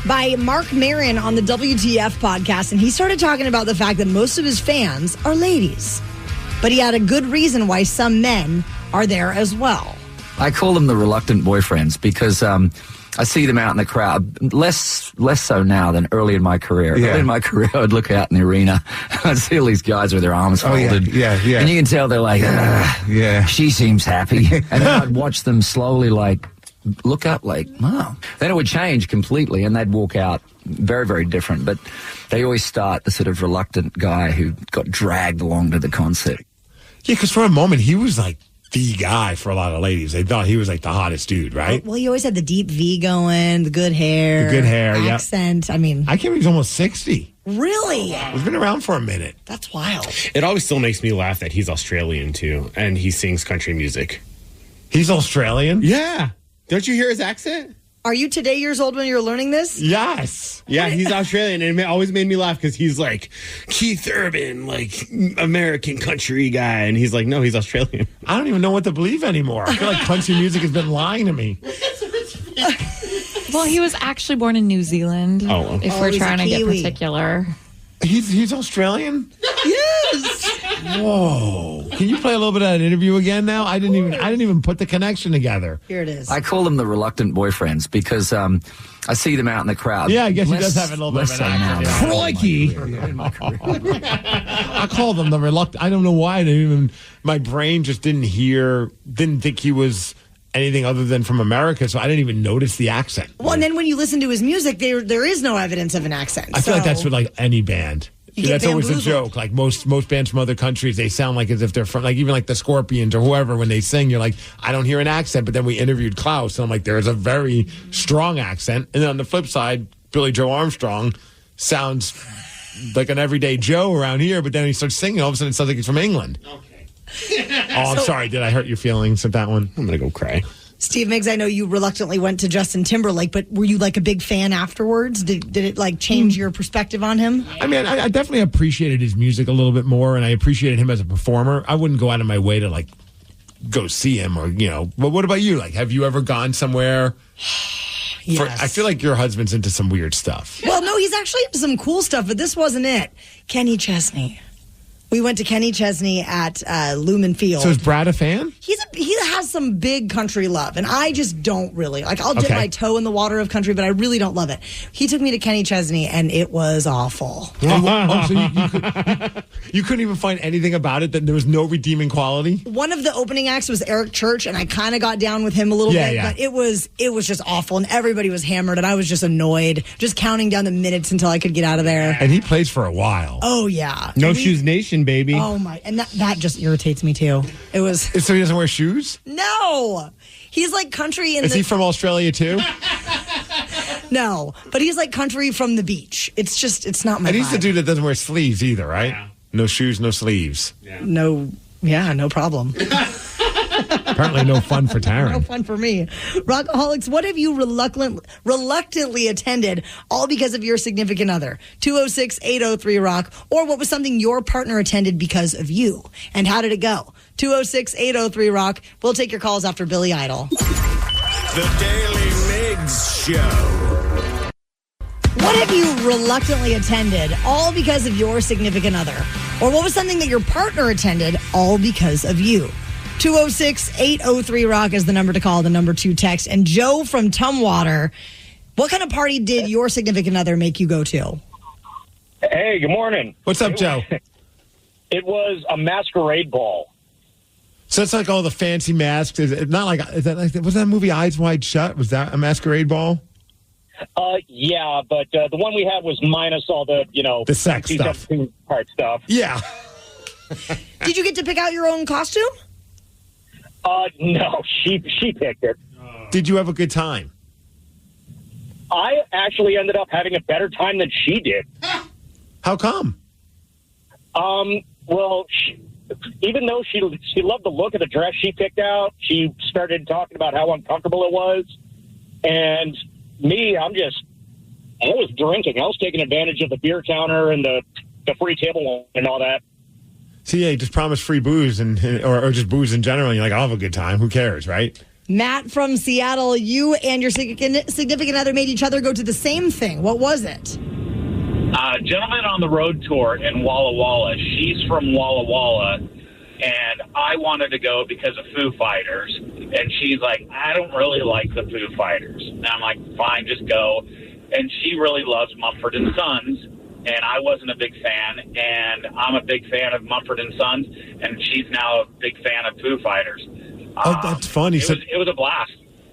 by Mark Maron on the WTF podcast, and he started talking about the fact that most of his fans are ladies. But he had a good reason why some men are there as well. I call them the reluctant boyfriends because I see them out in the crowd, less so now than early in my career. Yeah. Early in my career, I would look out in the arena, I'd see all these guys with their arms folded. Yeah. And you can tell they're like, she seems happy. And then I'd watch them slowly like, look up like, wow. Then it would change completely and they'd walk out very, very different. But they always start the sort of reluctant guy who got dragged along to the concert. Yeah, because for a moment, he was like the guy for a lot of ladies. They thought he was like the hottest dude, right? Well, he always had the deep V going, the good hair. Accent. I mean, I can't believe he's almost 60. Really? He's been around for a minute. That's wild. It always still makes me laugh that he's Australian, too, and he sings country music. He's Australian? Yeah. Don't you hear his accent? Are you today years old when you're learning this? Yes. Yeah, he's Australian, and it always made me laugh because he's like Keith Urban, like American country guy, and he's like, no, he's Australian. I don't even know what to believe anymore. I feel like country music has been lying to me. Well, he was actually born in New Zealand. Oh. If we're he's trying a to get Kiwi. particular. He's Australian? Yes. Whoa. Can you play a little bit of that interview again now? I didn't even put the connection together. Here it is. I call them the reluctant boyfriends because I see them out in the crowd. Yeah, I guess he does have a little bit of an accent. Yeah. Crikey. I call them the reluctant. I don't know why. My brain just didn't think he was anything other than from America, so I didn't even notice the accent. Well, and then when you listen to his music, there is no evidence of an accent. I feel like that's with like any band. You That's get always a bamboozled. joke. Like most bands from other countries, they sound like as if they're from, like even like the Scorpions or whoever, when they sing, you're like, I don't hear an accent. But then we interviewed Klaus, and I'm like, there's a very strong accent. And then on the flip side, Billy Joe Armstrong sounds like an everyday Joe around here, but then he starts singing, all of a sudden it sounds like he's from England. Okay. Oh, I'm sorry. Did I hurt your feelings with that one? I'm going to go cry. Steve Migs, I know you reluctantly went to Justin Timberlake, but were you like a big fan afterwards? Did it like change your perspective on him? I mean, I definitely appreciated his music a little bit more, and I appreciated him as a performer. I wouldn't go out of my way to like go see him, or But what about you? Like, have you ever gone somewhere? Yes. I feel like your husband's into some weird stuff. Well, no, he's actually into some cool stuff, but this wasn't it. Kenny Chesney. We went to Kenny Chesney at Lumen Field. So is Brad a fan? He has some big country love, and I just don't really. Like, I'll dip my toe in the water of country, but I really don't love it. He took me to Kenny Chesney, and it was awful. So you couldn't even find anything about it, that there was no redeeming quality? One of the opening acts was Eric Church, and I kind of got down with him a little bit, but it was just awful, and everybody was hammered, and I was just annoyed, just counting down the minutes until I could get out of there. And he plays for a while. Oh, yeah. No Shoes Nation, baby. Oh, my. And that just irritates me, too. It was... So he doesn't wear shoes? No. He's like country. Is he from Australia, too? No. But he's like country from the beach. It's not my And he's vibe. the dude that doesn't wear sleeves either, right? Yeah. No shoes, no sleeves. Yeah. No problem. Apparently no fun for Taryn. No fun for me. Rockaholics, what have you reluctantly attended, all because of your significant other? 206-803-ROCK. Or what was something your partner attended because of you? And how did it go? 206-803-ROCK. We'll take your calls after Billy Idol. The Daily Migs Show. What have you reluctantly attended, all because of your significant other? Or what was something that your partner attended, all because of you? 206-803-ROCK is the number to call, the number to text. And Joe from Tumwater, what kind of party did your significant other make you go to? Hey, good morning. What's up, Joe? It was a masquerade ball. So it's like all the fancy masks. Was that movie Eyes Wide Shut? Was that a masquerade ball? Yeah, but the one we had was minus all the, the sex stuff. Part stuff. Yeah. Did you get to pick out your own costume? No, she picked it. Did you have a good time? I actually ended up having a better time than she did. How come? Well, even though she loved the look of the dress she picked out, she started talking about how uncomfortable it was. And me, I was drinking. I was taking advantage of the beer counter and the free table and all that. So yeah, you just promise free booze or just booze in general. And you're like, I'll have a good time. Who cares, right? Matt from Seattle, you and your significant other made each other go to the same thing. What was it? Gentleman on the road tour in Walla Walla. She's from Walla Walla, and I wanted to go because of Foo Fighters. And she's like, I don't really like the Foo Fighters. And I'm like, fine, just go. And she really loves Mumford & Sons. And I wasn't a big fan, and I'm a big fan of Mumford & Sons, and she's now a big fan of Foo Fighters. Oh, that's funny. It was a blast.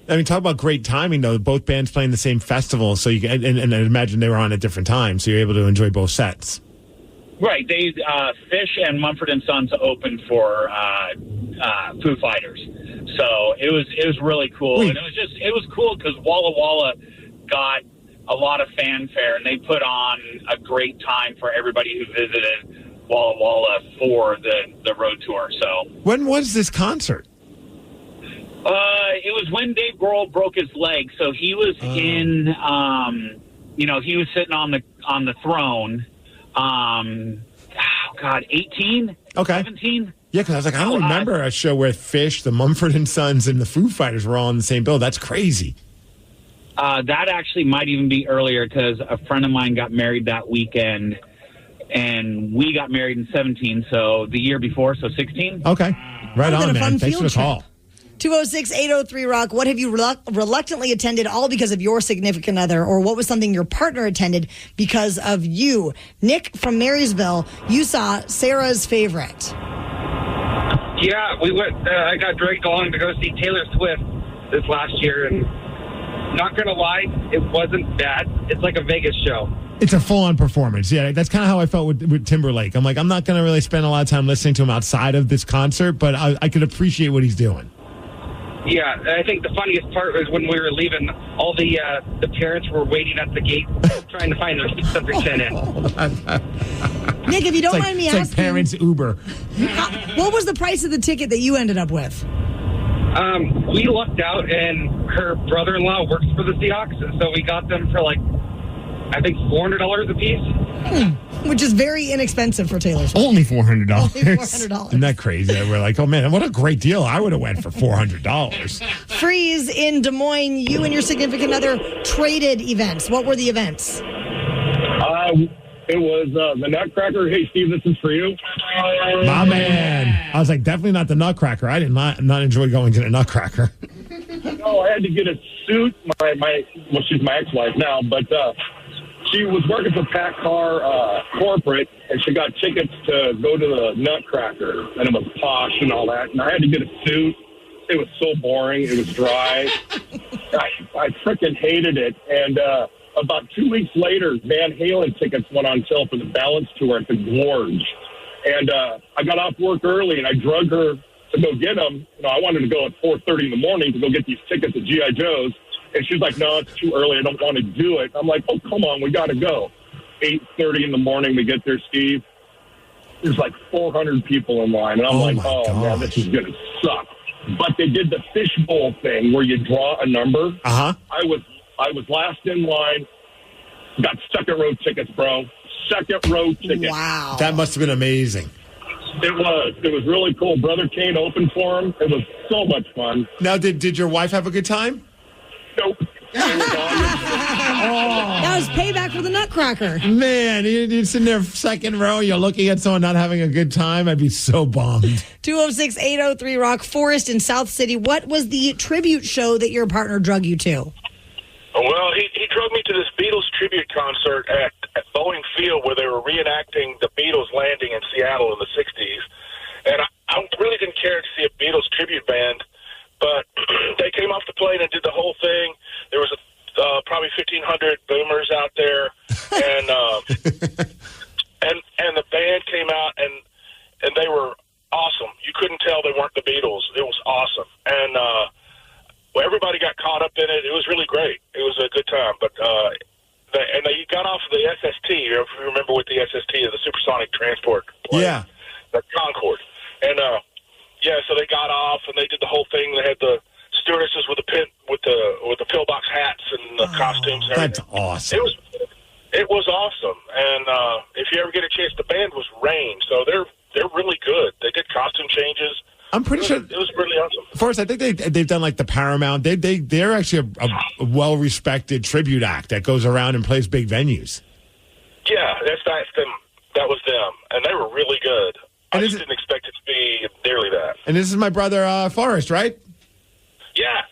I mean, talk about great timing, though. Both bands playing the same festival, so and I imagine they were on at different times, so you're able to enjoy both sets. Right. They Fish and Mumford & Sons opened for Foo Fighters, so it was really cool. Wait. And it was cool because Walla Walla got a lot of fanfare, and they put on a great time for everybody who visited Walla Walla for the road tour. So when was this concert? It was when Dave Grohl broke his leg. So he was in, he was sitting on the throne. 18? Okay. 17? Yeah, because I was like, I don't remember a show where Fish, the Mumford & Sons, and the Foo Fighters were all on the same bill. That's crazy. That actually might even be earlier because a friend of mine got married that weekend, and we got married in 17, so the year before, so 16. Okay. Right on, man. Thanks for the call. 206-803-ROCK. What have you reluctantly attended, all because of your significant other, or what was something your partner attended because of you? Nick from Marysville, you saw Sarah's Favorite. Yeah, we went. I got dragged along to go see Taylor Swift this last year, and not gonna lie, it wasn't bad. It's like a Vegas show. It's a full-on performance. Yeah, that's kind of how I felt with Timberlake. I'm like, I'm not going to really spend a lot of time listening to him outside of this concert, but I could appreciate what he's doing. Yeah, I think the funniest part was when we were leaving, all the parents were waiting at the gate trying to find their seats up to send in. Nick, if you don't mind me asking. asking. It's like parents' Uber. What was the price of the ticket that you ended up with? We lucked out, and her brother-in-law works for the Seahawks, so we got them for I think $400 a piece. Which is very inexpensive for Taylor Swift. Only $400. Only $400. Isn't that crazy? We're like, oh man, what a great deal. I would have went for $400. Freeze in Des Moines. You and your significant other traded events. What were the events? It was the Nutcracker. Hey, Steve, this is for you. My man. I was like, definitely not the Nutcracker. I did not enjoy going to the Nutcracker. No, I had to get a suit. Well, she's my ex-wife now, but she was working for PACCAR corporate, and she got tickets to go to the Nutcracker, and it was posh and all that. And I had to get a suit. It was so boring. It was dry. I freaking hated it. And about 2 weeks later, Van Halen tickets went on sale for the Balance Tour at the Gorge. And I got off work early, and I drug her to go get them. I wanted to go at 4:30 in the morning to go get these tickets at G.I. Joe's. And she's like, no, it's too early. I don't want to do it. I'm like, oh, come on. We got to go. 8:30 in the morning, we get there, Steve. There's 400 people in line. And I'm man, this is going to suck. But they did the fishbowl thing where you draw a number. Uh-huh. I was last in line. Got second row tickets, bro. Second row tickets. Wow. That must have been amazing. It was. It was really cool. Brother Kane opened for him. It was so much fun. Now, did your wife have a good time? Nope. That was payback for the Nutcracker. Man, you're sitting there second row, you're looking at someone not having a good time. I'd be so bummed. 206-803-ROCK. Forest in South City. What was the tribute show that your partner drug you to? Well, he drove me to this Beatles tribute concert at Boeing Field where they were reenacting the Beatles landing in Seattle in the 60s. And I really didn't care to see a Beatles tribute band, but they came off the plane and did the whole thing. There was probably 1,500 boomers out there, and and the band came out, and they were awesome. You couldn't tell they weren't the Beatles. It was awesome. And everybody got caught up in it. It was really great. It was a good time. But they got off the SST. If you remember what the SST is, the supersonic transport plane. Yeah. The Concorde. And so they got off and they did the whole thing. They had the stewardesses with the pillbox hats and the costumes and everything. That's awesome. It was awesome. And if you ever get a chance, the band was Rain, so they're really good. They did costume changes. I'm pretty sure it was really awesome. Forrest, I think they've done the Paramount. They're actually a well-respected tribute act that goes around and plays big venues. Yeah, that's them. That was them, and they were really good. I just didn't expect it to be nearly that. And this is my brother Forrest, right? Yeah.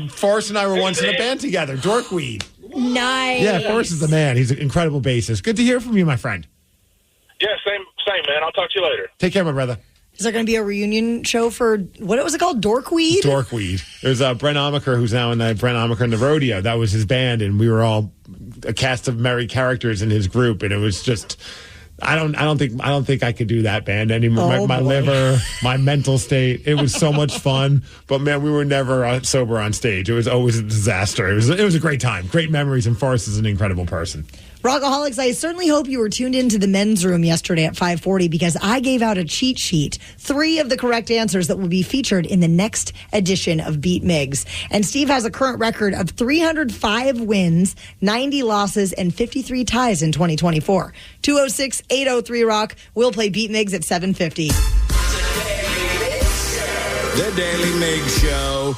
Forrest and I were once in a band together, Dorkweed. Nice. Yeah, Forrest is the man. He's an incredible bassist. Good to hear from you, my friend. Yeah, same, man. I'll talk to you later. Take care, my brother. Is there going to be a reunion show for, what was it called, Dorkweed? Dorkweed. There's Brent Amaker, who's now in Brent Amaker and the Rodeo. That was his band, and we were all a cast of merry characters in his group, and it was just... I don't think I could do that band anymore. My liver, my mental state. It was so much fun, but man, we were never sober on stage. It was always a disaster. It was a great time, great memories, and Forrest is an incredible person. Rockaholics, I certainly hope you were tuned into the men's room yesterday at 5:40 because I gave out a cheat sheet, 3 of the correct answers that will be featured in the next edition of Beat Migs. And Steve has a current record of 305 wins, 90 losses, and 53 ties in 2024. 206-803-ROCK. We'll play Beat Migs at 7:50. The Daily Migs Show.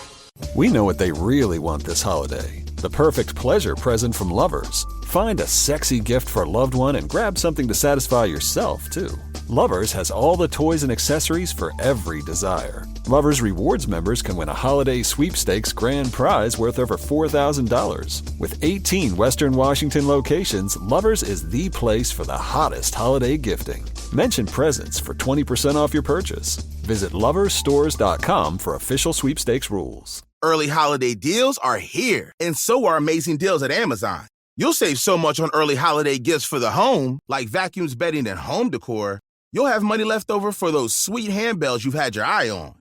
We know what they really want this holiday. The perfect pleasure present from Lovers. Find a sexy gift for a loved one and grab something to satisfy yourself, too. Lovers has all the toys and accessories for every desire. Lovers Rewards members can win a holiday sweepstakes grand prize worth over $4,000. With 18 Western Washington locations, Lovers is the place for the hottest holiday gifting. Mention presents for 20% off your purchase. Visit loversstores.com for official sweepstakes rules. Early holiday deals are here, and so are amazing deals at Amazon. You'll save so much on early holiday gifts for the home, like vacuums, bedding, and home decor. You'll have money left over for those sweet handbells you've had your eye on.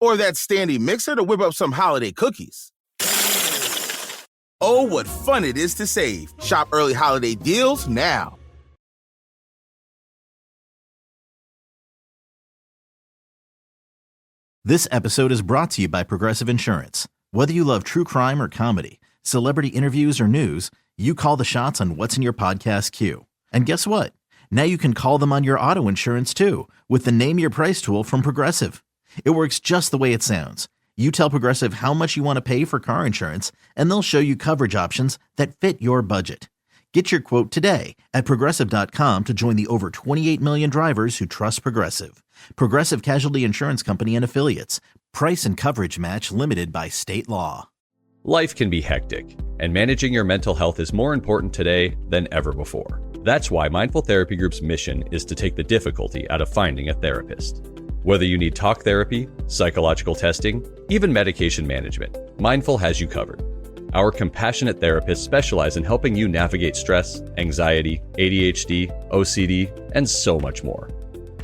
Or that standing mixer to whip up some holiday cookies. Oh, what fun it is to save. Shop early holiday deals now. This episode is brought to you by Progressive Insurance. Whether you love true crime or comedy, celebrity interviews or news, you call the shots on what's in your podcast queue. And guess what? Now you can call them on your auto insurance too with the Name Your Price tool from Progressive. It works just the way it sounds. You tell Progressive how much you want to pay for car insurance, and they'll show you coverage options that fit your budget. Get your quote today at Progressive.com to join the over 28 million drivers who trust Progressive. Progressive Casualty Insurance Company and Affiliates. Price and coverage match limited by state law. Life can be hectic, and managing your mental health is more important today than ever before. That's why Mindful Therapy Group's mission is to take the difficulty out of finding a therapist. Whether you need talk therapy, psychological testing, even medication management, Mindful has you covered. Our compassionate therapists specialize in helping you navigate stress, anxiety, ADHD, OCD, and so much more.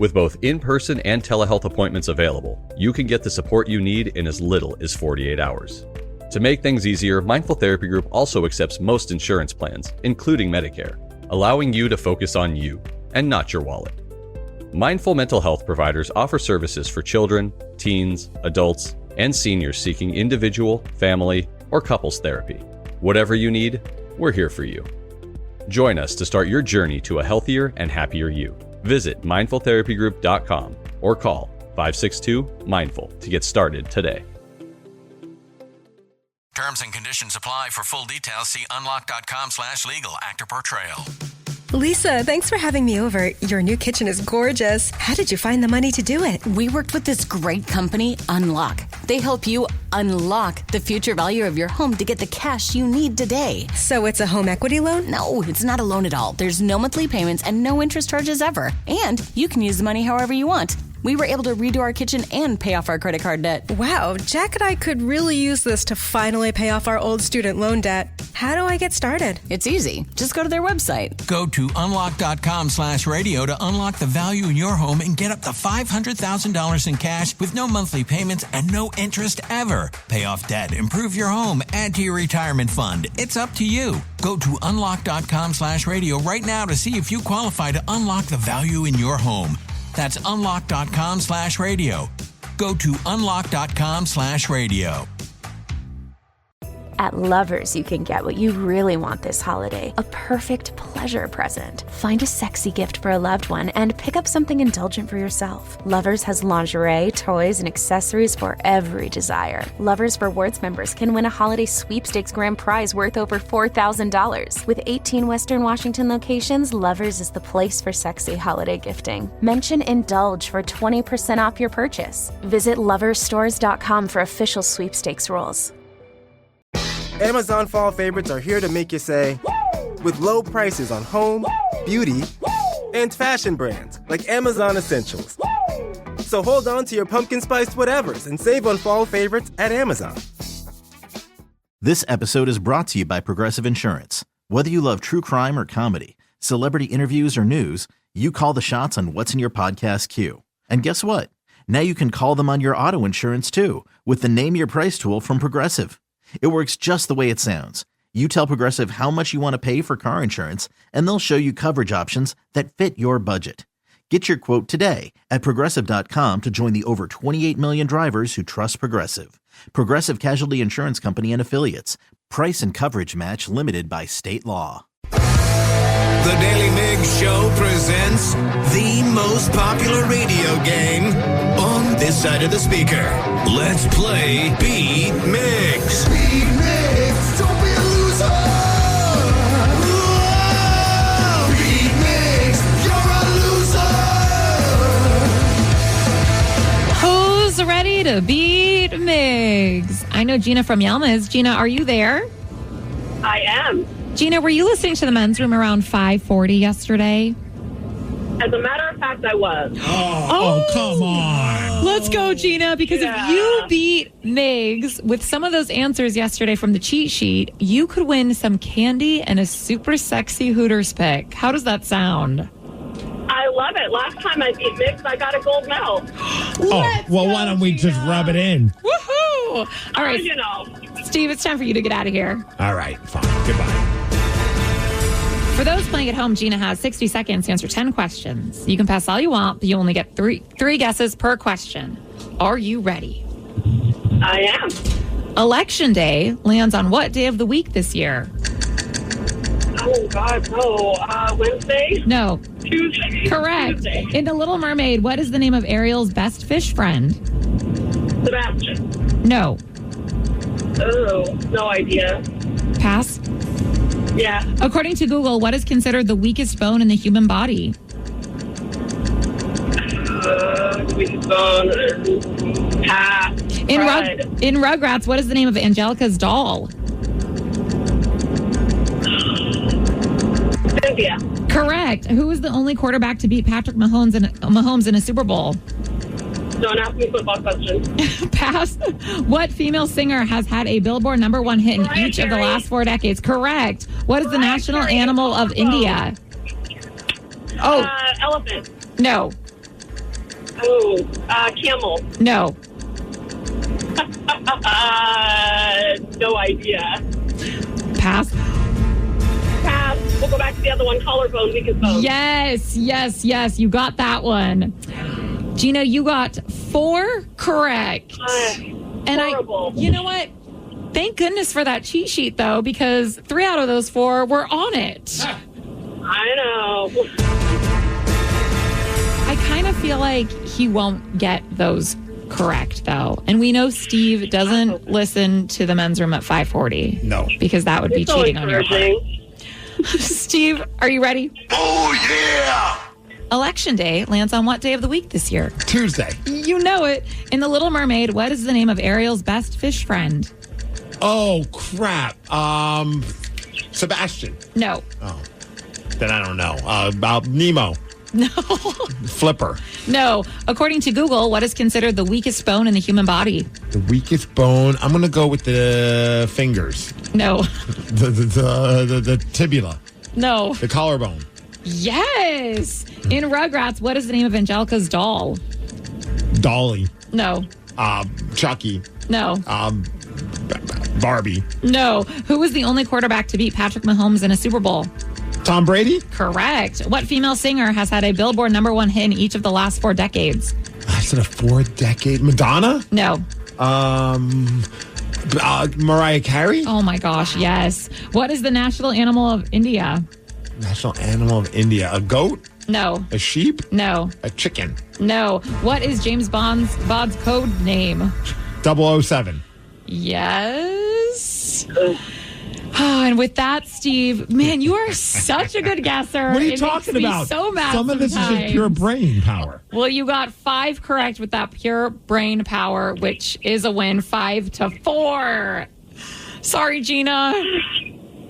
With both in-person and telehealth appointments available, you can get the support you need in as little as 48 hours. To make things easier, Mindful Therapy Group also accepts most insurance plans, including Medicare, allowing you to focus on you and not your wallet. Mindful mental health providers offer services for children, teens, adults, and seniors seeking individual, family, or couples therapy. Whatever you need, we're here for you. Join us to start your journey to a healthier and happier you. Visit mindfultherapygroup.com or call 562-MINDFUL to get started today. Terms and conditions apply. For full details, see unlock.com/legal. Actor portrayal. Lisa, thanks for having me over. Your new kitchen is gorgeous. How did you find the money to do it? We worked with this great company, Unlock. They help you unlock the future value of your home to get the cash you need today. So it's a home equity loan? No, it's not a loan at all. There's no monthly payments and no interest charges ever. And you can use the money however you want. We were able to redo our kitchen and pay off our credit card debt. Wow, Jack and I could really use this to finally pay off our old student loan debt. How do I get started? It's easy. Just go to their website. Go to unlock.com/radio to unlock the value in your home and get up to $500,000 in cash with no monthly payments and no interest ever. Pay off debt, improve your home, add to your retirement fund. It's up to you. Go to unlock.com/radio right now to see if you qualify to unlock the value in your home. That's unlock.com/radio. Go to unlock.com/radio. At Lovers, you can get what you really want this holiday, a perfect pleasure present. Find a sexy gift for a loved one and pick up something indulgent for yourself. Lovers has lingerie, toys, and accessories for every desire. Lovers Rewards members can win a holiday sweepstakes grand prize worth over $4,000. With 18 Western Washington locations, Lovers is the place for sexy holiday gifting. Mention Indulge for 20% off your purchase. Visit loversstores.com for official sweepstakes rules. Amazon Fall Favorites are here to make you say, with low prices on home, beauty, and fashion brands like Amazon Essentials. So hold on to your pumpkin spiced whatevers and save on Fall Favorites at Amazon. This episode is brought to you by Progressive Insurance. Whether you love true crime or comedy, celebrity interviews or news, you call the shots on what's in your podcast queue. And guess what? Now you can call them on your auto insurance too with the Name Your Price tool from Progressive. It works just the way it sounds. You tell Progressive how much you want to pay for car insurance, and they'll show you coverage options that fit your budget. Get your quote today at Progressive.com to join the over 28 million drivers who trust Progressive. Progressive Casualty Insurance Company and Affiliates. Price and coverage match limited by state law. The Daily Migs Show presents the most popular radio game on this side of the speaker. Let's play Beat Migs. Beat Migs, don't be a loser. Whoa! Beat Migs, you're a loser. Who's ready to beat Migs? I know Gina from Yelma is. Gina, are you there? I am. Gina, were you listening to the men's room around 5:40 yesterday? As a matter of fact, I was. Oh, come on. Let's go, Gina, because if you beat Migs with some of those answers yesterday from the cheat sheet, you could win some candy and a super sexy Hooters pick. How does that sound? I love it. Last time I beat Migs, I got a gold medal. Why don't we just rub it in? Woohoo! All right, You know. Steve, it's time for you to get out of here. All right, fine. Goodbye. For those playing at home, Gina has 60 seconds to answer 10 questions. You can pass all you want, but you only get three guesses per question. Are you ready? I am. Election Day lands on what day of the week this year? Oh, God, no. Wednesday? No. Tuesday? Correct. Tuesday. In The Little Mermaid, what is the name of Ariel's best fish friend? Sebastian. No. Oh, no idea. Pass. Yeah. According to Google, what is considered the weakest bone in the human body? Weakest bone. Pass. In Rugrats, what is the name of Angelica's doll? Cynthia. Correct. Who is the only quarterback to beat Patrick Mahomes in a Super Bowl? Don't ask me football questions. Pass. What female singer has had a Billboard #1 hit in each of the last 4 decades? Correct. What is the national animal of India? Oh. Elephant. No. Oh. Camel. No. No idea. Pass. Pass. We'll go back to the other one. Collarbone, weakest bone. Yes. You got that one. Gina, you got 4 correct. And horrible. You know what? Thank goodness for that cheat sheet, though, because 3 out of those 4 were on it. I know. I kind of feel like he won't get those correct, though. And we know Steve doesn't listen to the men's room at 5:40. No. Because that would be It's cheating on your part. encouraging. Steve, are you ready? Oh, yeah! Election Day lands on what day of the week this year? Tuesday. You know it. In The Little Mermaid, what is the name of Ariel's best fish friend? Oh, crap. Sebastian. No. Oh. Then I don't know. About Nemo. No. Flipper. No. According to Google, what is considered the weakest bone in the human body? The weakest bone. I'm going to go with the fingers. No. The tibula. No. The collarbone. Yes. In Rugrats, what is the name of Angelica's doll? Dolly. No. Chucky. No. Barbie. No. Who was the only quarterback to beat Patrick Mahomes in a Super Bowl? Tom Brady? Correct. What female singer has had a Billboard #1 hit in each of the last 4 decades? That's in a 4-decade. Madonna? No. Mariah Carey? Oh my gosh, yes. What is the national animal of India? National animal of India. A goat? No. A sheep? No. A chicken? No. What is James Bond's code name? 007. Yes. And with that, Steve, man, you are such a good guesser. What are you It talking makes me about? so mad Some of this is just sometimes. pure brain power. Well, you got 5 correct with that pure brain power, which is a win, 5-4. Sorry, Gina.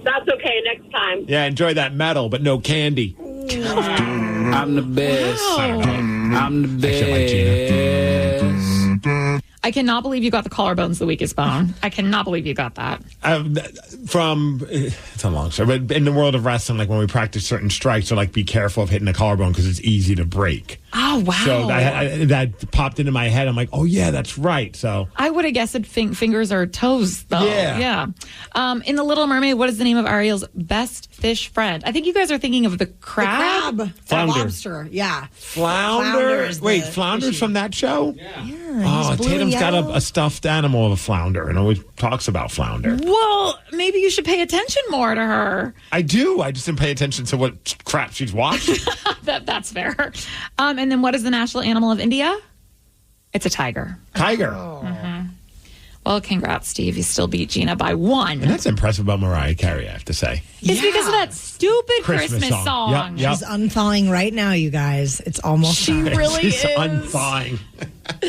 That's okay. Next time. Yeah, enjoy that medal, but no candy. I'm the best. Wow. I'm the best. I cannot believe you got the collarbones the weakest bone. I cannot believe you got that. It's a long story, but in the world of wrestling, like when we practice certain strikes, they're like, be careful of hitting the collarbone because it's easy to break. Oh, wow. So that popped into my head. I'm like, oh, yeah, that's right. So I would have guessed fingers or toes, though. Yeah. In The Little Mermaid, what is the name of Ariel's best fish friend? I think you guys are thinking of the crab. The Flounder. lobster. Yeah. Flounder? is Wait, the Flounder's fishy. from that show? Yeah. Oh, blue and Tatum's got yellow. a stuffed animal of a flounder and always talks about flounder. Well, maybe you should pay attention more to her. I do. I just didn't pay attention to what crap she's watching. That's fair. And then what is the national animal of India? It's a tiger. Tiger. Mhm. Well, congrats, Steve. You still beat Gina by 1. And that's impressive about Mariah Carey, I have to say. It's because of that stupid Christmas song. Yep. She's unthawing right now, you guys. It's almost She time. really She's is. unthawing.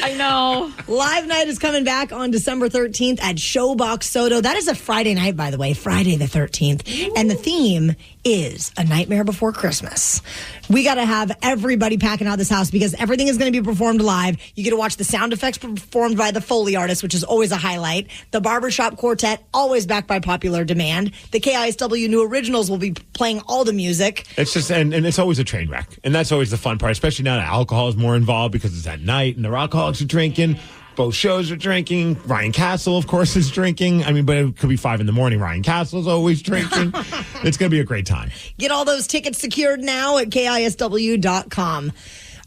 I know. Live Night is coming back on December 13th at Showbox Soto. That is a Friday night, by the way, Friday the 13th. And the theme is A Nightmare Before Christmas. We got to have everybody packing out this house because everything is going to be performed live. You get to watch the sound effects performed by the Foley artist, which is always a highlight. The Barbershop Quartet, always backed by popular demand. The KISW New Originals will be playing all the music. It's just, and it's always a train wreck. And that's always the fun part, especially now that alcohol is more involved because it's at night and the alcoholics are drinking. Both shows are drinking. Ryan Castle, of course, is drinking. I mean, but it could be 5 a.m. Ryan Castle's always drinking. It's going to be a great time. Get all those tickets secured now at KISW.com.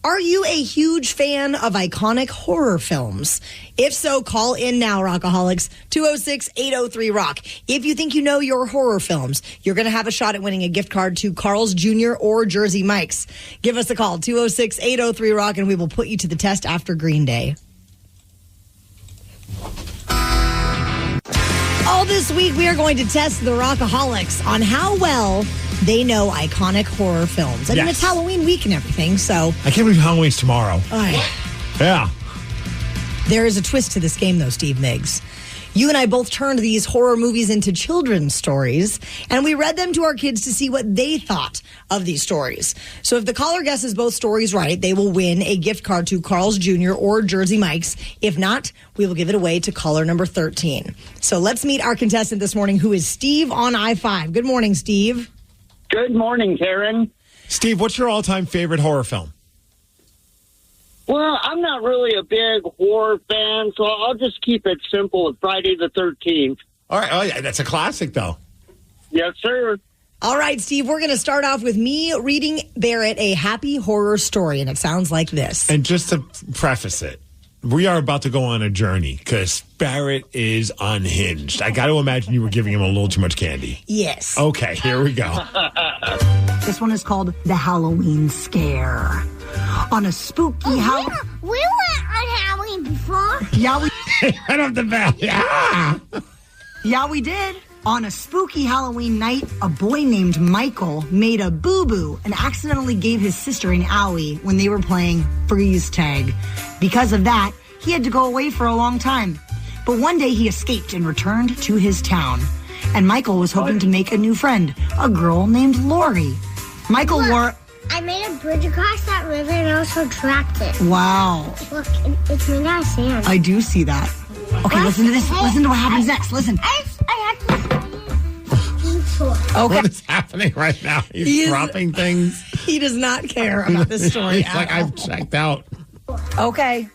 Are you a huge fan of iconic horror films? If so, call in now, Rockaholics, 206-803-ROCK. If you think you know your horror films, you're going to have a shot at winning a gift card to Carl's Jr. or Jersey Mike's. Give us a call, 206-803-ROCK, and we will put you to the test after Green Day. All this week, we are going to test the Rockaholics on how well they know iconic horror films. I mean, it's Halloween week and everything, so... I can't believe Halloween's tomorrow. Yeah. There is a twist to this game, though, Steve Migs. You and I both turned these horror movies into children's stories, and we read them to our kids to see what they thought of these stories. So if the caller guesses both stories right, they will win a gift card to Carl's Jr. or Jersey Mike's. If not, we will give it away to caller number 13. So let's meet our contestant this morning, who is Steve on I-5. Good morning, Steve. Good morning, Karen. Steve, what's your all-time favorite horror film? Well, I'm not really a big horror fan, so I'll just keep it simple with Friday the 13th. All right. Oh, yeah, that's a classic, though. Yes, sir. All right, Steve, we're going to start off with me reading Barrett a happy horror story, and it sounds like this. And just to preface it, we are about to go on a journey because Barrett is unhinged. I got to imagine you were giving him a little too much candy. Yes. Okay, here we go. This one is called The Halloween Scare. On a spooky Halloween... We went on Halloween before. Yeah, we... Right off the bat. Yeah. Yeah, we did. On a spooky Halloween night, a boy named Michael made a boo-boo and accidentally gave his sister an owie when they were playing freeze tag. Because of that, he had to go away for a long time. But one day he escaped and returned to his town. And Michael was hoping to make a new friend, a girl named Lori. Michael wore... I made a bridge across that river and also tracked it. Wow. Look, it's made out of sand. I do see that. Okay, listen to this. Listen to what happens next. Listen. I have to... Okay. What is happening right now? He's dropping things. He does not care about this story. He's like, I've checked out. Okay.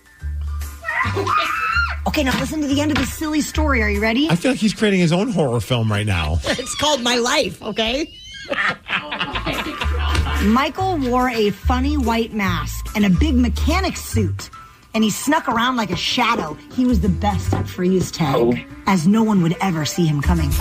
Okay, now listen to the end of this silly story. Are you ready? I feel like he's creating his own horror film right now. It's called My Life, okay? Michael wore a funny white mask and a big mechanic suit, and he snuck around like a shadow. He was the best at freeze tag, as no one would ever see him coming.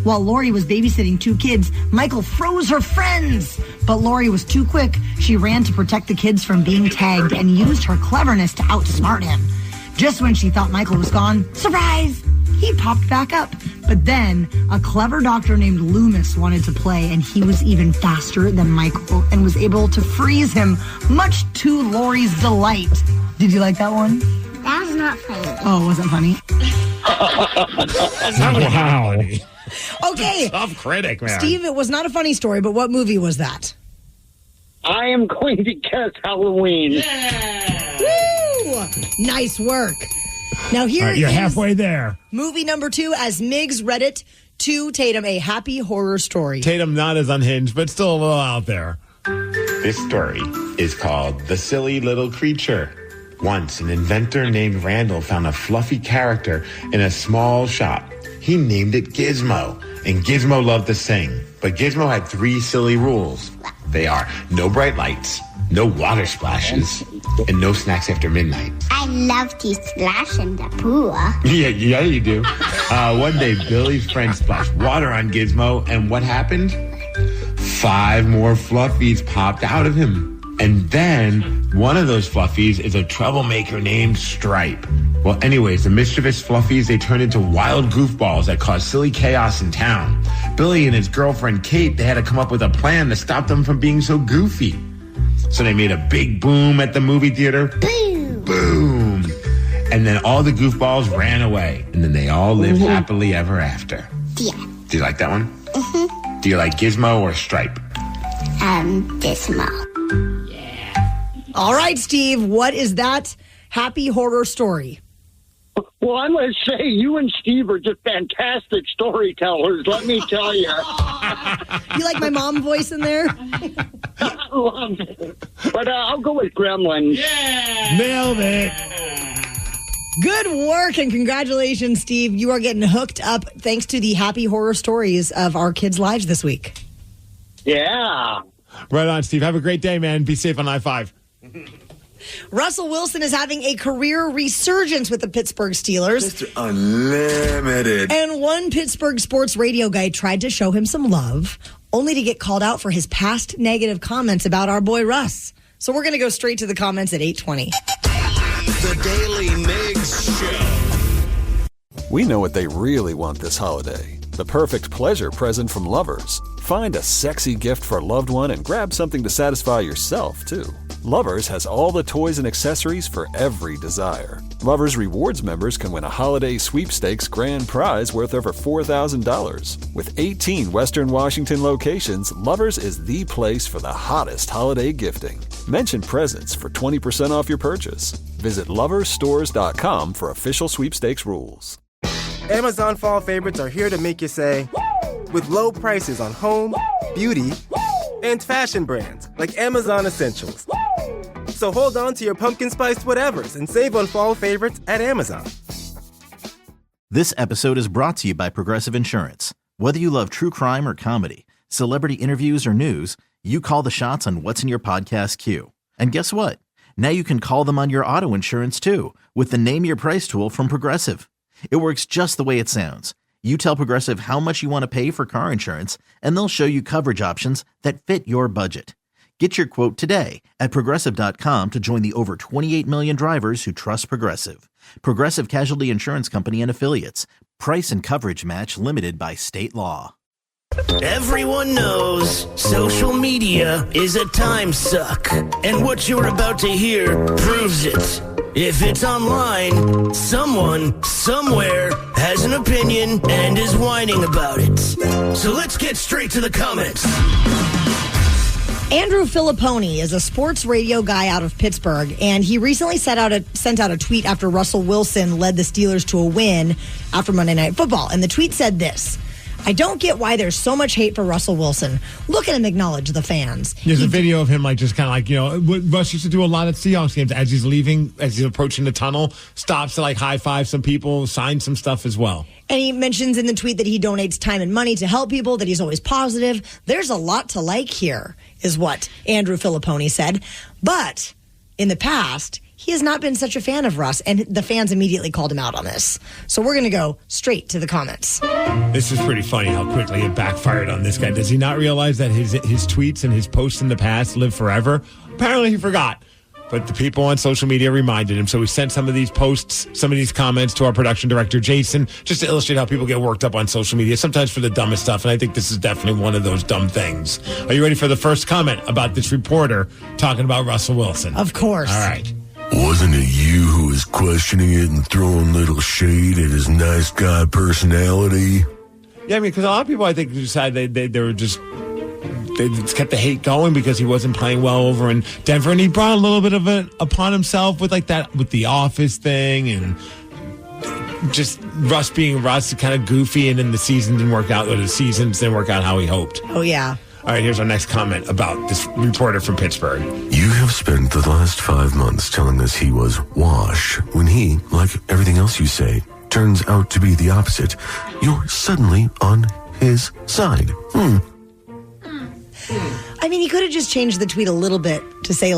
While Lori was babysitting two kids, Michael froze her friends. But Lori was too quick. She ran to protect the kids from being tagged and used her cleverness to outsmart him. Just when she thought Michael was gone, surprise! He popped back up. But then a clever doctor named Loomis wanted to play, and he was even faster than Michael and was able to freeze him, much to Lori's delight. Did you like that one? That was not funny. Oh, it wasn't funny? Wow. Okay. Tough critic, man. Steve, it was not a funny story, but what movie was that? I am going to guess Halloween. Woo! Nice work. Now here you're is halfway there. Movie number 2 as Migs read it to Tatum, a happy horror story. Tatum not as unhinged, but still a little out there. This story is called The Silly Little Creature. Once, an inventor named Randall found a fluffy character in a small shop. He named it Gizmo, and Gizmo loved to sing. But Gizmo had 3 silly rules. They are no bright lights, no water splashes, and no snacks after midnight. I love to splash in the pool. Yeah, you do. One day, Billy's friend splashed water on Gizmo, and what happened? 5 more fluffies popped out of him. And then, one of those fluffies is a troublemaker named Stripe. Well, anyways, the mischievous fluffies, they turned into wild goofballs that caused silly chaos in town. Billy and his girlfriend, Kate, they had to come up with a plan to stop them from being so goofy. So they made a big boom at the movie theater. Boom! Boom! And then all the goofballs ran away. And then they all lived happily ever after. Yeah. Do you like that one? Mm-hmm. Do you like Gizmo or Stripe? Gizmo. All right, Steve, what is that happy horror story? Well, I'm going to say you and Steve are just fantastic storytellers, let me tell you. You like my mom voice in there? I love it. But I'll go with Gremlins. Yeah! Nailed it. Good work and congratulations, Steve. You are getting hooked up thanks to the happy horror stories of our kids' lives this week. Yeah. Right on, Steve. Have a great day, man. Be safe on I-5. Russell Wilson is having a career resurgence with the Pittsburgh Steelers. Mr. Unlimited. And one Pittsburgh sports radio guy tried to show him some love, only to get called out for his past negative comments about our boy Russ. So we're going to go straight to the comments at 8:20. The Daily Migs Show. We know what they really want this holiday. The perfect pleasure present from Lovers. Find a sexy gift for a loved one and grab something to satisfy yourself, too. Lovers has all the toys and accessories for every desire. Lovers Rewards members can win a holiday sweepstakes grand prize worth over $4,000. With 18 Western Washington locations, Lovers is the place for the hottest holiday gifting. Mention presents for 20% off your purchase. Visit loversstores.com for official sweepstakes rules. Amazon fall favorites are here to make you say, with low prices on home, beauty, and fashion brands like Amazon Essentials. So hold on to your pumpkin spiced whatevers and save on fall favorites at Amazon. This episode is brought to you by Progressive Insurance. Whether you love true crime or comedy, celebrity interviews or news, you call the shots on what's in your podcast queue. And guess what? Now you can call them on your auto insurance too with the Name Your Price tool from Progressive. It works just the way it sounds. You tell Progressive how much you want to pay for car insurance, and they'll show you coverage options that fit your budget. Get your quote today at Progressive.com to join the over 28 million drivers who trust Progressive. Progressive Casualty Insurance Company and Affiliates. Price and coverage match limited by state law. Everyone knows social media is a time suck, and what you're about to hear proves it. If it's online, someone, somewhere, has an opinion and is whining about it. So let's get straight to the comments. Andrew Filipponi is a sports radio guy out of Pittsburgh, and he recently sent out a tweet after Russell Wilson led the Steelers to a win after Monday Night Football. And the tweet said this: I don't get why there's so much hate for Russell Wilson. Look at him acknowledge the fans. There's a video of him just kind of what Russ used to do a lot at Seahawks games. As he's leaving, as he's approaching the tunnel, stops to high five some people, sign some stuff as well. And he mentions in the tweet that he donates time and money to help people, that he's always positive. There's a lot to like here, is what Andrew Filipponi said. But in the past, he has not been such a fan of Russ, and the fans immediately called him out on this. So we're going to go straight to the comments. This is pretty funny how quickly it backfired on this guy. Does he not realize that his tweets and his posts in the past live forever? Apparently he forgot. But the people on social media reminded him. So we sent some of these posts, some of these comments to our production director, Jason, just to illustrate how people get worked up on social media, sometimes for the dumbest stuff. And I think this is definitely one of those dumb things. Are you ready for the first comment about this reporter talking about Russell Wilson? Of course. All right. Wasn't it you who was questioning it and throwing little shade at his nice guy personality? Yeah, I mean, because a lot of people, I think, decided they were just... They just kept the hate going because he wasn't playing well over in Denver, and he brought a little bit of it upon himself with with the Office thing, and just Russ being Russ, kind of goofy, and then the season didn't work out, or the seasons didn't work out how he hoped. Oh, yeah. All right, here's our next comment about this reporter from Pittsburgh. You have spent the last 5 months telling us he was wash, when he, like everything else you say, turns out to be the opposite. You're suddenly on his side. I mean, he could have just changed the tweet a little bit to say,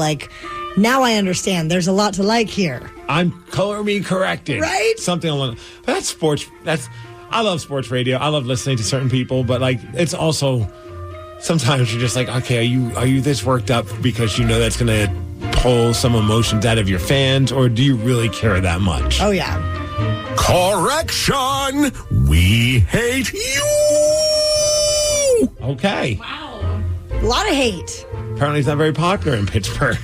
now I understand. There's a lot to like here. I'm color me corrected. Right? Something along. But that's sports. I love sports radio. I love listening to certain people, but it's also sometimes you're just okay, are you this worked up because you know that's going to pull some emotions out of your fans, or do you really care that much? Oh, yeah. Correction! We hate you! Okay. Wow. A lot of hate. Apparently he's not very popular in Pittsburgh.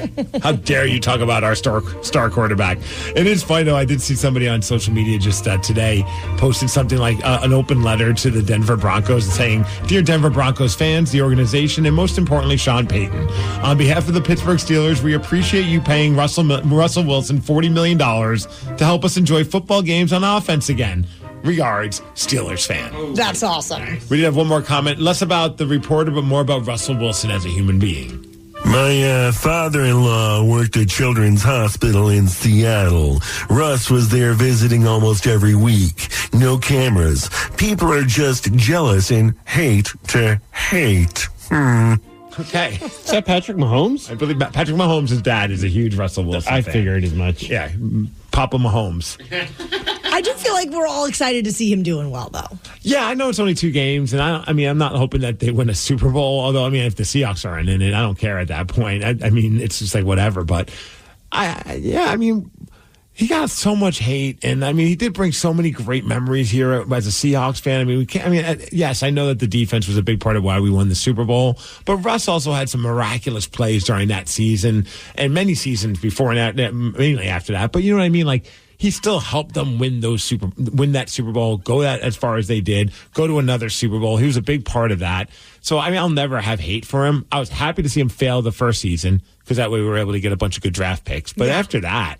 How dare you talk about our star quarterback. It is funny, though. I did see somebody on social media just today posted something like an open letter to the Denver Broncos saying, "Dear Denver Broncos fans, the organization, and most importantly, Sean Payton. On behalf of the Pittsburgh Steelers, we appreciate you paying Russell Wilson $40 million to help us enjoy football games on offense again. Regards, Steelers fan." That's awesome. We did have one more comment, less about the reporter, but more about Russell Wilson as a human being. My father-in-law worked at Children's Hospital in Seattle. Russ was there visiting almost every week. No cameras. People are just jealous and hate to hate. Okay. Is that Patrick Mahomes? I believe Patrick Mahomes' dad is a huge Russell Wilson fan. Figured as much. Yeah, Papa Mahomes. I do feel like we're all excited to see him doing well, though. Yeah, I know it's only 2 games, and I'm not hoping that they win a Super Bowl. Although, if the Seahawks aren't in it, I don't care at that point. It's just like whatever. But he got so much hate, and he did bring so many great memories here as a Seahawks fan. Yes, I know that the defense was a big part of why we won the Super Bowl, but Russ also had some miraculous plays during that season and many seasons before and mainly after that. But you know what I mean? Like, he still helped them win that Super Bowl, go that as far as they did, go to another Super Bowl. He was a big part of that. So, I'll never have hate for him. I was happy to see him fail the first season because that way we were able to get a bunch of good draft picks. But after that...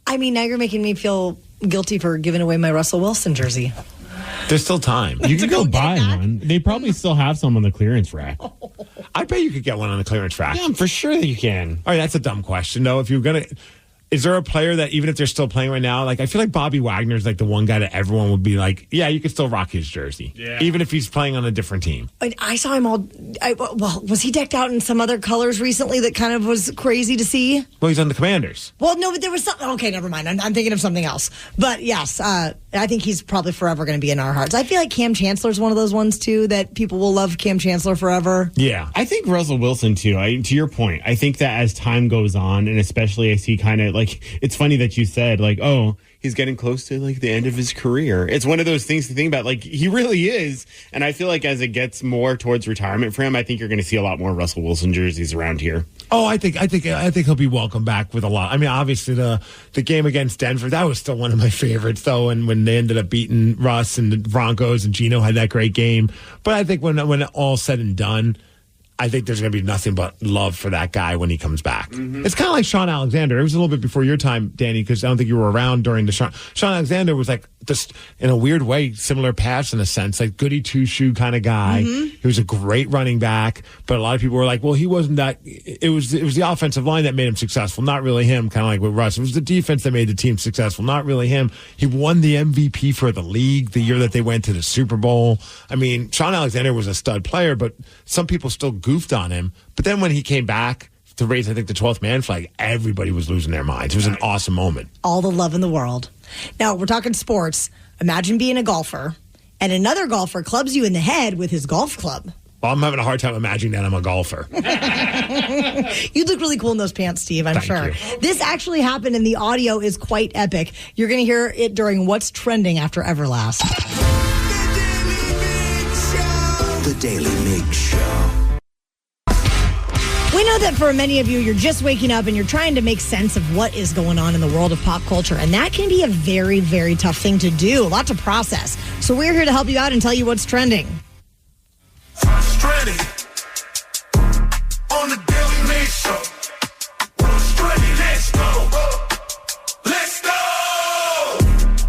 now you're making me feel guilty for giving away my Russell Wilson jersey. There's still time. You can go buy one. They probably still have some on the clearance rack. I bet you could get one on the clearance rack. Yeah, I'm for sure that you can. All right, that's a dumb question, though. If you're going to... Is there a player that, even if they're still playing right now, like, I feel like Bobby Wagner is like the one guy that everyone would be like, yeah, you could still rock his jersey, even if he's playing on a different team. I saw him was he decked out in some other colors recently that kind of was crazy to see? Well, he's on the Commanders. Well, no, but there was something. Okay, never mind. I'm thinking of something else. But yes, I think he's probably forever going to be in our hearts. I feel like Cam Chancellor's one of those ones, too, that people will love Cam Chancellor forever. Yeah. I think Russell Wilson, too. To your point, I think that as time goes on, and especially as he kind of, like, it's funny that you said, like, oh, he's getting close to, like, the end of his career. It's one of those things to think about. Like, he really is. And I feel like as it gets more towards retirement for him, I think you're going to see a lot more Russell Wilson jerseys around here. Oh, I think he'll be welcome back with a lot. Obviously the game against Denver, that was still one of my favorites, though. And when they ended up beating Russ and the Broncos and Geno had that great game. But I think when all's said and done, I think there's going to be nothing but love for that guy when he comes back. Mm-hmm. It's kind of like Sean Alexander. It was a little bit before your time, Danny, because I don't think you were around during the Sean Alexander was like just in a weird way, similar paths in a sense, like goody two-shoe kind of guy. Mm-hmm. He was a great running back, but a lot of people were like, well, he wasn't that. It was the offensive line that made him successful, not really him, kind of like with Russ. It was the defense that made the team successful, not really him. He won the MVP for the league the year that they went to the Super Bowl. Sean Alexander was a stud player, but some people still goofed on him. But then when he came back to raise, I think, the 12th man flag, everybody was losing their minds. It was an awesome moment. All the love in the world. Now, we're talking sports. Imagine being a golfer, and another golfer clubs you in the head with his golf club. Well, I'm having a hard time imagining that I'm a golfer. You look really cool in those pants, Steve, I'm sure. You. This actually happened, and the audio is quite epic. You're going to hear it during What's Trending after Everlast. The Daily Migs Show. We know that for many of you, you're just waking up and you're trying to make sense of what is going on in the world of pop culture. And that can be a very, very tough thing to do, a lot to process. So we're here to help you out and tell you what's trending. What's trending on the Daily Migs Show? What's trending? Let's go. Let's go.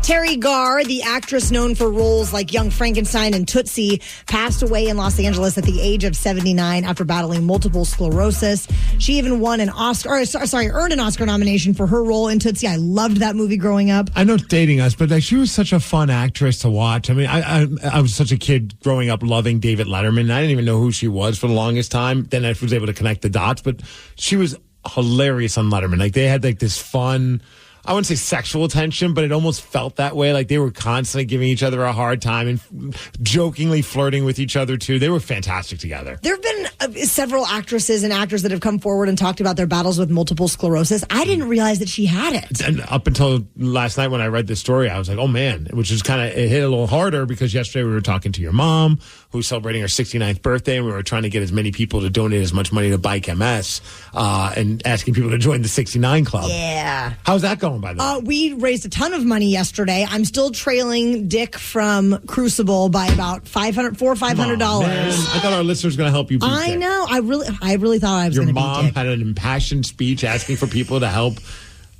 Terry Garr, the actress known for roles like Young Frankenstein and Tootsie, passed away in Los Angeles at the age of 79 after battling multiple sclerosis. She even won an Oscar, earned an Oscar nomination for her role in Tootsie. I loved that movie growing up. I know it's dating us, but she was such a fun actress to watch. I was such a kid growing up loving David Letterman. I didn't even know who she was for the longest time. Then I was able to connect the dots, but she was hilarious on Letterman. Like, they had like this fun, I wouldn't say sexual tension, but it almost felt that way. Like, they were constantly giving each other a hard time and jokingly flirting with each other, too. They were fantastic together. There have been several actresses and actors that have come forward and talked about their battles with multiple sclerosis. I didn't realize that she had it. And up until last night when I read this story, I was like, oh, man, which is it hit a little harder because yesterday we were talking to your mom, who was celebrating her 69th birthday, and we were trying to get as many people to donate as much money to Bike MS and asking people to join the 69 Club. Yeah. How's that going, by the way? We raised a ton of money yesterday. I'm still trailing Dick from Crucible by about $500 or $500. I thought our listeners were going to help you beat I Dick. know. I really thought I was going to beat Dick. Your mom had an impassioned speech asking for people to help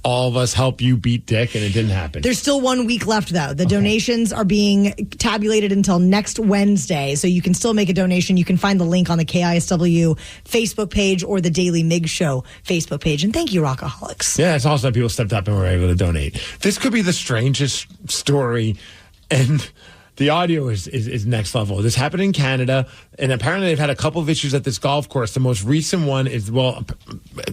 all of us help you beat Dick, and it didn't happen. There's still 1 week left, though. The donations are being tabulated until next Wednesday, so you can still make a donation. You can find the link on the KISW Facebook page or the Daily Migs Show Facebook page. And thank you, Rockaholics. Yeah, it's awesome that people stepped up and were able to donate. This could be the strangest story, and The audio is next level. This happened in Canada, and apparently they've had a couple of issues at this golf course. The most recent one is,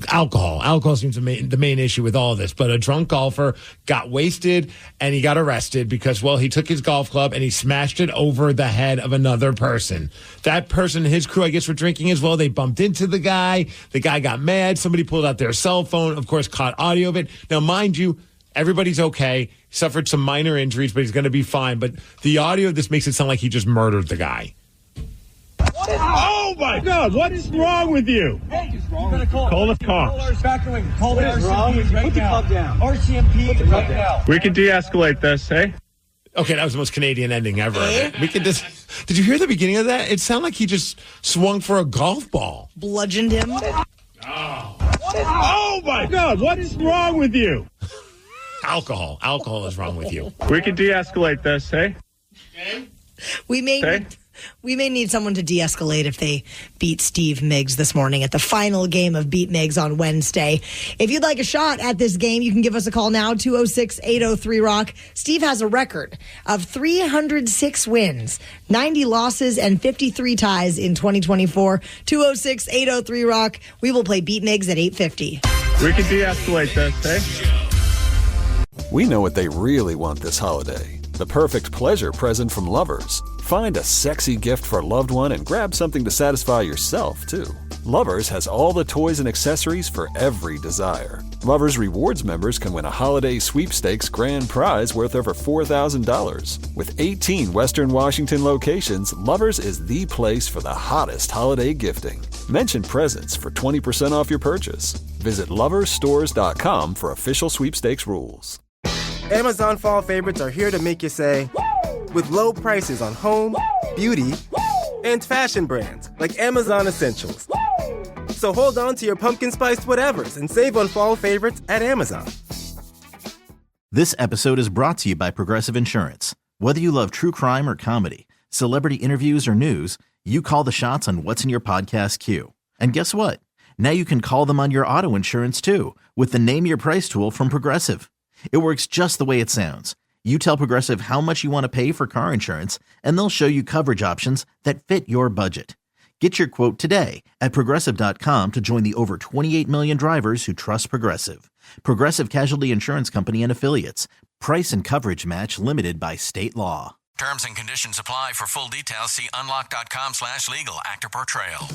alcohol. Alcohol seems the main issue with all of this. But a drunk golfer got wasted, and he got arrested because, he took his golf club and he smashed it over the head of another person. That person and his crew, I guess, were drinking as well. They bumped into the guy. The guy got mad. Somebody pulled out their cell phone, of course, caught audio of it. Now, mind you, everybody's okay. Suffered some minor injuries, but he's going to be fine. But the audio of this makes it sound like he just murdered the guy. Oh, my God. What is wrong with you? Hey, just wrong. Call the cops. Call the RCMP right now. Put the club down. RCMP right now. We can de-escalate this, hey? Okay, that was the most Canadian ending ever. We could just. Did you hear the beginning of that? It sounded like he just swung for a golf ball. Bludgeoned him. Oh, my God. What is wrong with you? Alcohol is wrong with you. We can de-escalate this, hey? We may need someone to de-escalate if they beat Steve Migs this morning at the final game of Beat Migs on Wednesday. If you'd like a shot at this game, you can give us a call now, 206-803-ROCK. Steve has a record of 306 wins, 90 losses, and 53 ties in 2024. 206-803-ROCK. We will play Beat Migs at 8:50. We can de-escalate this, hey? We know what they really want this holiday. The perfect pleasure present from Lovers. Find a sexy gift for a loved one and grab something to satisfy yourself, too. Lovers has all the toys and accessories for every desire. Lovers Rewards members can win a holiday sweepstakes grand prize worth over $4,000. With 18 Western Washington locations, Lovers is the place for the hottest holiday gifting. Mention presents for 20% off your purchase. Visit loversstores.com for official sweepstakes rules. Amazon fall favorites are here to make you say, with low prices on home, beauty, and fashion brands like Amazon Essentials. So hold on to your pumpkin spiced whatevers and save on fall favorites at Amazon. This episode is brought to you by Progressive Insurance. Whether you love true crime or comedy, celebrity interviews or news, you call the shots on what's in your podcast queue. And guess what? Now you can call them on your auto insurance too with the Name Your Price tool from Progressive. It works just the way it sounds. You tell Progressive how much you want to pay for car insurance, and they'll show you coverage options that fit your budget. Get your quote today at Progressive.com to join the over 28 million drivers who trust Progressive. Progressive Casualty Insurance Company and Affiliates. Price and coverage match limited by state law. Terms and conditions apply. For full details, see unlock.com/legal. Actor portrayal.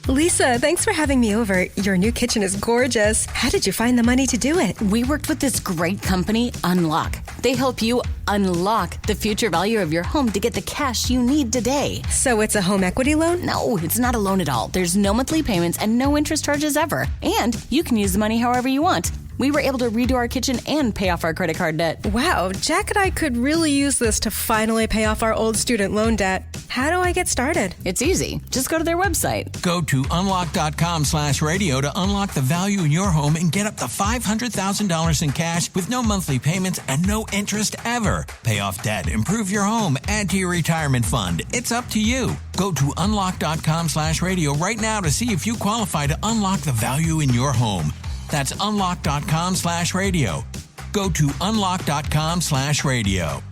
Lisa, thanks for having me over. Your new kitchen is gorgeous. How did you find the money to do it? We worked with this great company, Unlock. They help you unlock the future value of your home to get the cash you need today. So it's a home equity loan? No, it's not a loan at all. There's no monthly payments and no interest charges ever. And you can use the money however you want. We were able to redo our kitchen and pay off our credit card debt. Wow, Jack and I could really use this to finally pay off our old student loan debt. How do I get started? It's easy. Just go to their website. Go to unlock.com/radio to unlock the value in your home and get up to $500,000 in cash with no monthly payments and no interest ever. Pay off debt, improve your home, add to your retirement fund. It's up to you. Go to unlock.com/radio right now to see if you qualify to unlock the value in your home. That's unlock.com/radio. Go to unlock.com/radio.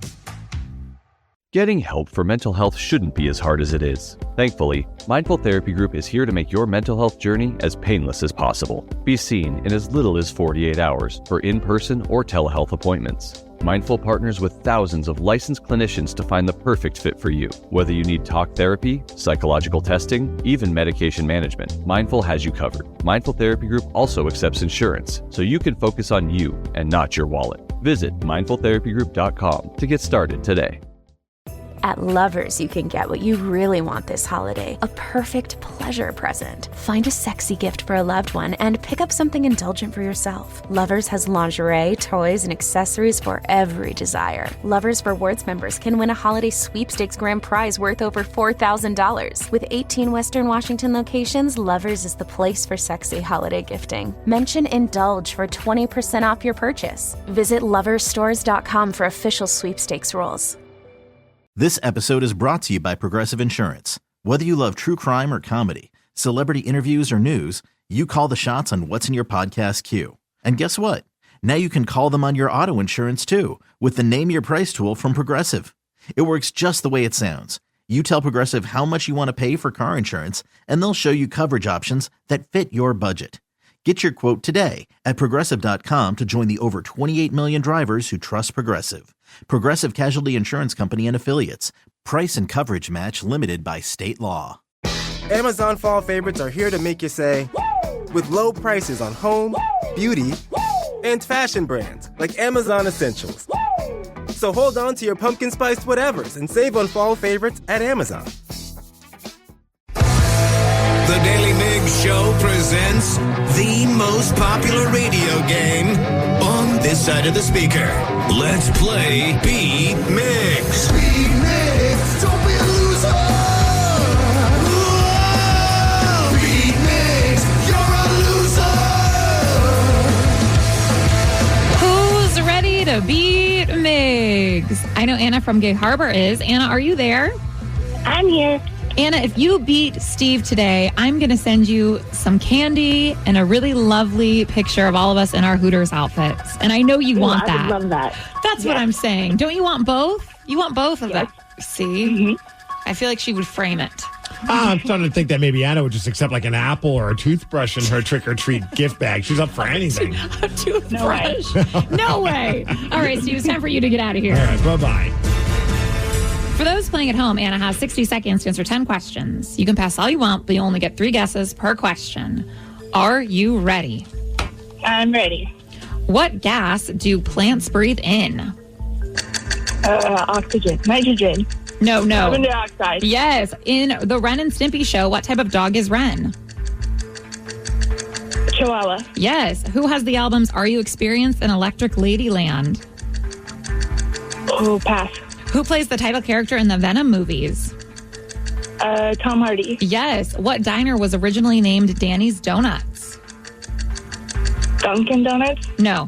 Getting help for mental health shouldn't be as hard as it is. Thankfully, Mindful Therapy Group is here to make your mental health journey as painless as possible. Be seen in as little as 48 hours for in-person or telehealth appointments. Mindful partners with thousands of licensed clinicians to find the perfect fit for you. Whether you need talk therapy, psychological testing, even medication management, Mindful has you covered. Mindful Therapy Group also accepts insurance, so you can focus on you and not your wallet. Visit mindfultherapygroup.com to get started today. At Lovers, you can get what you really want this holiday, a perfect pleasure present. Find a sexy gift for a loved one and pick up something indulgent for yourself. Lovers has lingerie, toys, and accessories for every desire. Lovers Rewards members can win a holiday sweepstakes grand prize worth over $4,000. With 18 Western Washington locations, Lovers is the place for sexy holiday gifting. Mention Indulge for 20% off your purchase. Visit loversstores.com for official sweepstakes rules. This episode is brought to you by Progressive Insurance. Whether you love true crime or comedy, celebrity interviews or news, you call the shots on what's in your podcast queue. And guess what? Now you can call them on your auto insurance too with the Name Your Price tool from Progressive. It works just the way it sounds. You tell Progressive how much you want to pay for car insurance, and they'll show you coverage options that fit your budget. Get your quote today at Progressive.com to join the over 28 million drivers who trust Progressive. Progressive Casualty Insurance Company and Affiliates. Price and coverage match limited by state law. Amazon fall favorites are here to make you say, with low prices on home, beauty, and fashion brands like Amazon Essentials. So hold on to your pumpkin spiced whatevers and save on fall favorites at Amazon. The Daily Migs Show presents the most popular radio game on this side of the speaker. Let's play Beat Migs. Beat Migs, don't be a loser. Whoa! Beat Migs, you're a loser. Who's ready to beat Migs? I know Anna from Gay Harbor is. Anna, are you there? I'm here. Anna, if you beat Steve today, I'm going to send you some candy and a really lovely picture of all of us in our Hooters outfits. And I know you want that. I would love that. That's what I'm saying. Don't you want both? You want both of them. See? I feel like she would frame it. I'm starting to think that maybe Anna would just accept like an apple or a toothbrush in her trick-or-treat gift bag. She's up for anything. A toothbrush. No way. All right, Steve, it's time for you to get out of here. All right, bye-bye. For those playing at home, Anna has 60 seconds to answer 10 questions. You can pass all you want, but you only get 3 guesses per question. Are you ready? I'm ready. What gas do plants breathe in? Oxygen. Nitrogen. No. Carbon dioxide. Yes. In the Ren and Stimpy show, what type of dog is Ren? Chihuahua. Yes. Who has the albums Are You Experienced and Electric Ladyland? Oh, pass. Who plays the title character in the Venom movies? Tom Hardy. Yes. What diner was originally named Danny's Donuts? Dunkin' Donuts? No.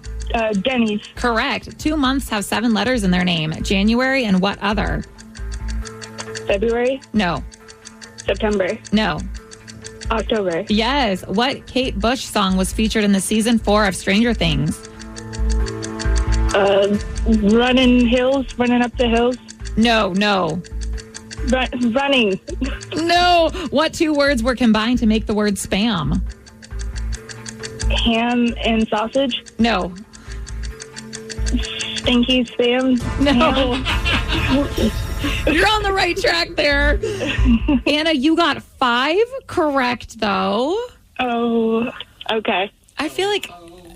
Denny's. Correct. 2 months have 7 letters in their name. January and what other? February? No. September? No. October? Yes. What Kate Bush song was featured in the season 4 of Stranger Things? Running up the hills. No. Running. No. What 2 words were combined to make the word spam? Ham and sausage. No. Stinky spam. No. You're on the right track there. Anna, you got 5 correct, though. Oh, okay. I feel like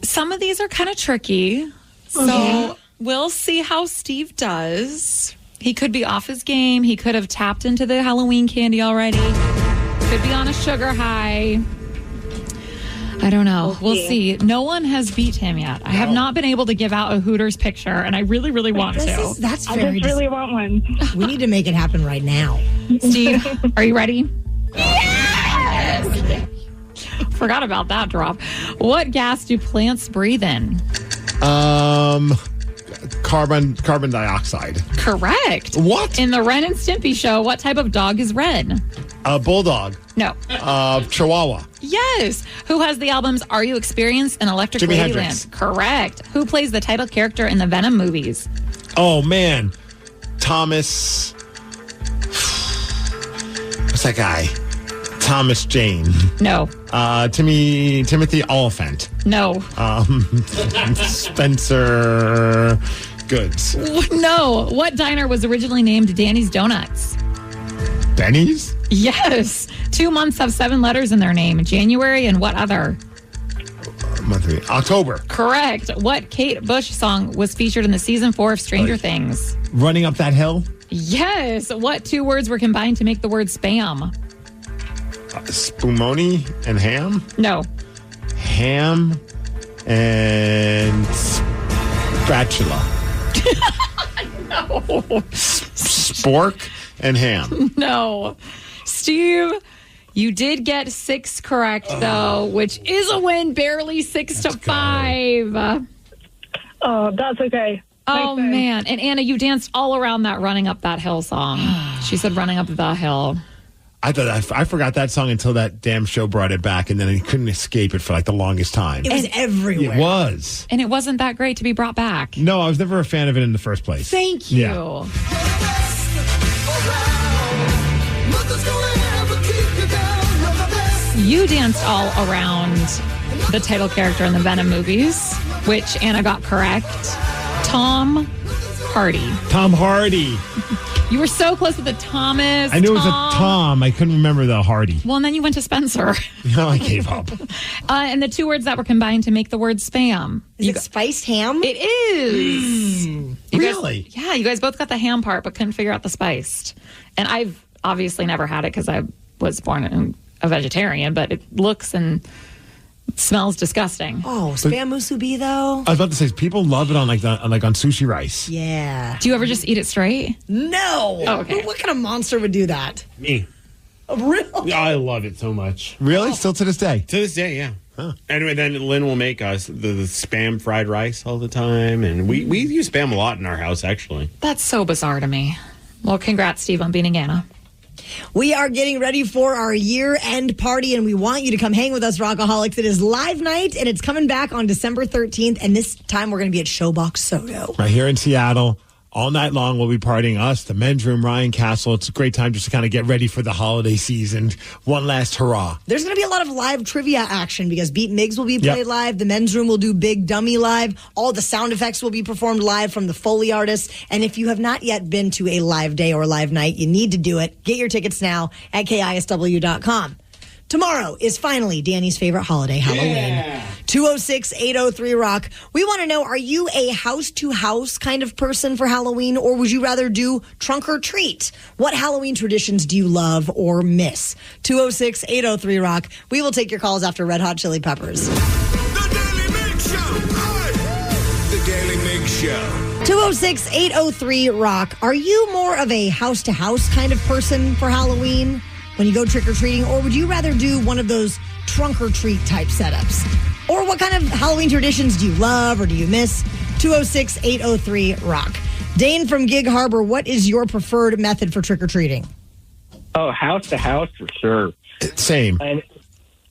some of these are kind of tricky. So we'll see how Steve does. He could be off his game. He could have tapped into the Halloween candy already. Could be on a sugar high. I don't know. We'll see. No one has beat him yet. I have not been able to give out a Hooters picture, and I really, really want to. That's I very just really want one. We need to make it happen right now. Steve, are you ready? Yes! Forgot about that drop. What gas do plants breathe in? Carbon dioxide. Correct. What? In the Ren and Stimpy show, what type of dog is Ren? A bulldog. No. Chihuahua. Yes. Who has the albums Are You Experienced and Electric Jimi Ladyland? Hendrix. Correct. Who plays the title character in the Venom movies? Oh, man. Thomas. What's that guy? Thomas Jane. No. Timothy Oliphant. No. Spencer Goods. No. What diner was originally named Danny's Donuts? Benny's? Yes. 2 months have 7 letters in their name. January and what other? October. Correct. What Kate Bush song was featured in the season 4 of Stranger Things? Running Up That Hill? Yes. What 2 words were combined to make the word spam? Spumoni and ham? No. Ham and spatula. No. Spork and ham. No. Steve, you did get 6 correct, though, which is a win, barely 6-5. Oh, that's okay. Oh, man. And Anna, you danced all around that Running Up That Hill song. She said Running Up the Hill. I forgot that song until that damn show brought it back, and then I couldn't escape it for like the longest time. It was everywhere. It was. And it wasn't that great to be brought back. No, I was never a fan of it in the first place. Thank you. Yeah. You danced all around the title character in the Venom movies, which Anna got correct. Tom Hardy. Tom Hardy. You were so close with the Thomas. I knew it was a Tom. I couldn't remember the Hardy. Well, and then you went to Spencer. No, I gave up. And the two words that were combined to make the word spam. Is it spiced ham? It is. Really? Yeah, you guys both got the ham part, but couldn't figure out the spiced. And I've obviously never had it because I was born a vegetarian, but it looks and smells disgusting. Oh, spam musubi though? I was about to say, people love it on on sushi rice. Yeah. Do you ever just eat it straight? No. Oh, okay. What kind of monster would do that? Me. Oh, really? I love it so much. Really? Still to this day? To this day, yeah. Huh. Anyway, then Lynn will make us the spam fried rice all the time. And we use spam a lot in our house, actually. That's so bizarre to me. Well, congrats, Steve, on beating Anna. We are getting ready for our year-end party, and we want you to come hang with us, Rockaholics. It is live night, and it's coming back on December 13th, and this time we're going to be at Showbox Soto. Right here in Seattle. All night long, we'll be partying us, the men's room, Ryan Castle. It's a great time just to kind of get ready for the holiday season. One last hurrah. There's going to be a lot of live trivia action because Beat Migs will be played live. The men's room will do Big Dummy live. All the sound effects will be performed live from the Foley artists. And if you have not yet been to a live day or live night, you need to do it. Get your tickets now at KISW.com. Tomorrow is finally Danny's favorite holiday, Halloween. 206-803-ROCK. We want to know, are you a house-to-house kind of person for Halloween, or would you rather do trunk or treat? What Halloween traditions do you love or miss? 206-803-ROCK. We will take your calls after Red Hot Chili Peppers. The Daily Migs Show. The Daily Migs Show. 206-803-ROCK. Are you more of a house-to-house kind of person for Halloween when you go trick-or-treating, or would you rather do one of those trunk-or-treat type setups? Or what kind of Halloween traditions do you love or do you miss? 206-803-ROCK. Dane from Gig Harbor, what is your preferred method for trick-or-treating? Oh, house to house for sure. Same. And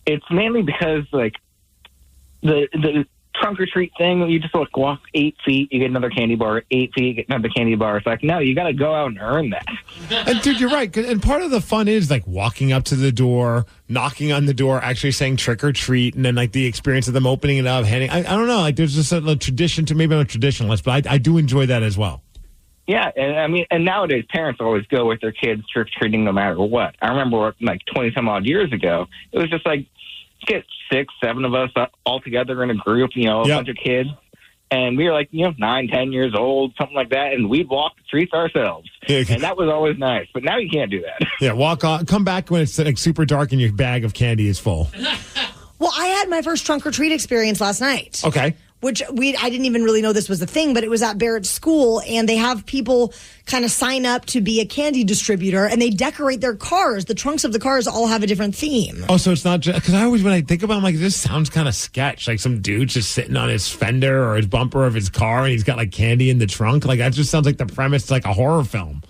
it's mainly because, like, the trunk or treat thing, you just walk 8 feet, you get another candy bar, 8 feet, you get another candy bar. It's like, no, you got to go out and earn that. And dude, you're right. And part of the fun is like walking up to the door, knocking on the door, actually saying trick or treat, and then like the experience of them opening it up, handing. I don't know. Like there's just a tradition to, maybe I'm a traditionalist, but I do enjoy that as well. Yeah, and I mean, and nowadays parents always go with their kids trick or treating no matter what. I remember like 20 some odd years ago, it was just like, get 6, 7 of us all together in a group, a bunch of kids. And we were like, 9, 10 years old, something like that. And we'd walk the streets ourselves. And that was always nice. But now you can't do that. Yeah, walk on, come back when it's like super dark and your bag of candy is full. Well, I had my first trunk or treat experience last night. Okay. Which I didn't even really know this was a thing, but it was at Barrett's school, and they have people kind of sign up to be a candy distributor, and they decorate their cars. The trunks of the cars all have a different theme. Oh, so it's not just, because I always, when I think about it, I'm like, this sounds kind of sketch. Like some dude just sitting on his fender or his bumper of his car, and he's got like candy in the trunk. Like that just sounds like the premise, like a horror film.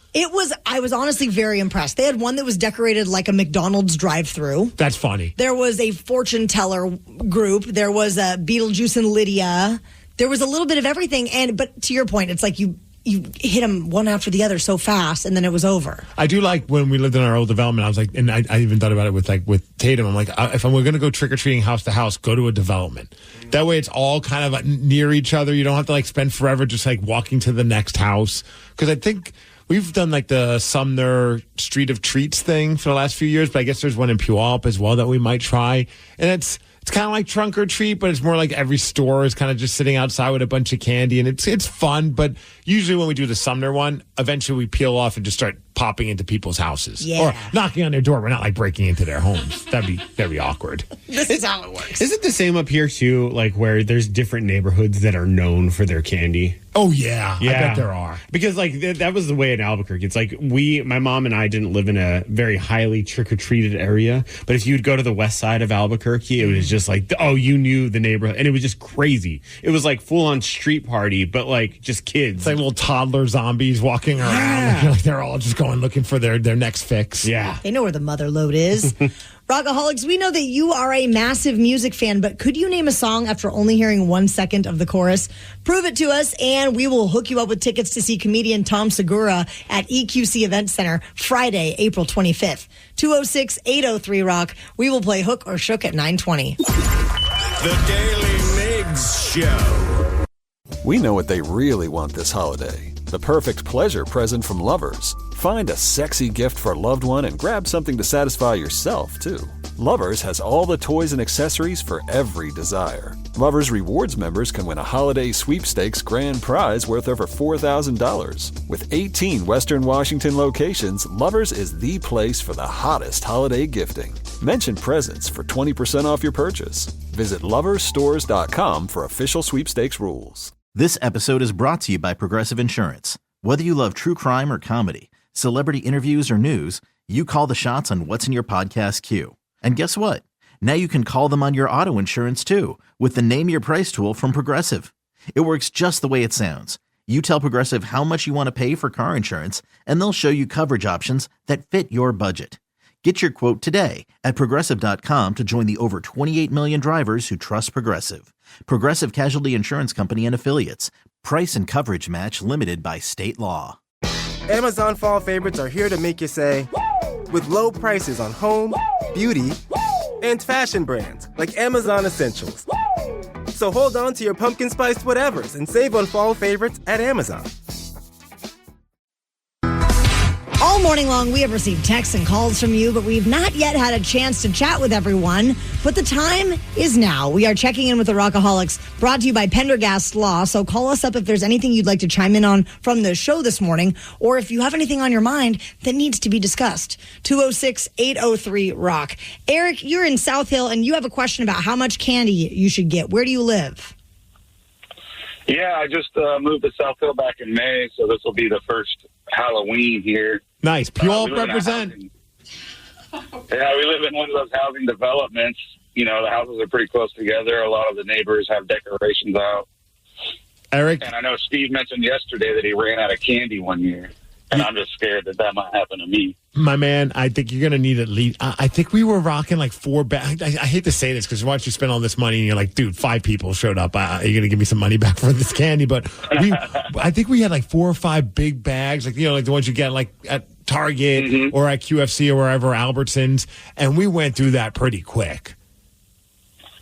I was honestly very impressed. They had one that was decorated like a McDonald's drive-through. That's funny. There was a fortune teller group. There was a Beetlejuice and Lydia. There was a little bit of everything. But to your point, it's like you hit them one after the other so fast, and then it was over. I do like when we lived in our old development, I was like, and I even thought about it with Tatum. I'm like, if I'm going to go trick-or-treating house to house, go to a development. That way it's all kind of near each other. You don't have to like spend forever just like walking to the next house. Because I think we've done like the Sumner Street of Treats thing for the last few years, but I guess there's one in Puyallup as well that we might try. And it's kind of like trunk or treat, but it's more like every store is kind of just sitting outside with a bunch of candy, and it's fun. But usually when we do the Sumner one, eventually we peel off and just start popping into people's houses or knocking on their door. We're not like breaking into their homes. That'd be very awkward. This is how it works. Is it the same up here too? Like where there's different neighborhoods that are known for their candy? Oh yeah, I bet there are. Because like that was the way in Albuquerque. It's like my mom and I didn't live in a very highly trick-or-treated area, but if you'd go to the west side of Albuquerque, it was just like, oh, you knew the neighborhood, and it was just crazy. It was like full-on street party, but like just kids. It's like little toddler zombies walking around. Like they're all just going looking for their next fix. Yeah. They know where the mother lode is. Rockaholics, we know that you are a massive music fan, but could you name a song after only hearing 1 second of the chorus? Prove it to us, and we will hook you up with tickets to see comedian Tom Segura at EQC Event Center Friday, April 25th. 206-803-ROCK. We will play Hook or Shook at 9:20. The Daily Migs Show. We know what they really want this holiday. The perfect pleasure present from Lovers. Find a sexy gift for a loved one and grab something to satisfy yourself, too. Lovers has all the toys and accessories for every desire. Lovers Rewards members can win a holiday sweepstakes grand prize worth over $4,000. With 18 Western Washington locations, Lovers is the place for the hottest holiday gifting. Mention presents for 20% off your purchase. Visit loversstores.com for official sweepstakes rules. This episode is brought to you by Progressive Insurance. Whether you love true crime or comedy, celebrity interviews or news, you call the shots on what's in your podcast queue. And guess what? Now you can call them on your auto insurance too with the Name Your Price tool from Progressive. It works just the way it sounds. You tell Progressive how much you want to pay for car insurance, and they'll show you coverage options that fit your budget. Get your quote today at Progressive.com to join the over 28 million drivers who trust Progressive. Progressive Casualty Insurance Company and Affiliates. Price and coverage match limited by state law. Amazon fall favorites are here to make you say, with low prices on home, beauty, and fashion brands like Amazon Essentials. So hold on to your pumpkin spiced whatevers and save on fall favorites at Amazon. All morning long, we have received texts and calls from you, but we've not yet had a chance to chat with everyone. But the time is now. We are checking in with the Rockaholics, brought to you by Pendergast Law. So call us up if there's anything you'd like to chime in on from the show this morning, or if you have anything on your mind that needs to be discussed. 206-803-ROCK. Eric, you're in South Hill, and you have a question about how much candy you should get. Where do you live? Yeah, I just moved to South Hill back in May, so this will be the first Halloween here. Nice. Puyallup represent. Yeah, we live in one of those housing developments. You know, the houses are pretty close together. A lot of the neighbors have decorations out. Eric? And I know Steve mentioned yesterday that he ran out of candy one year. And I'm just scared that might happen to me. My man, I think you're going to need at least, I think we were rocking like 4 bags. I hate to say this because once you spend all this money and you're like, dude, 5 people showed up. Are you going to give me some money back for this candy? But I think we had like 4 or 5 big bags, like, you know, like the ones you get like at Target or at QFC or wherever, Albertsons. And we went through that pretty quick.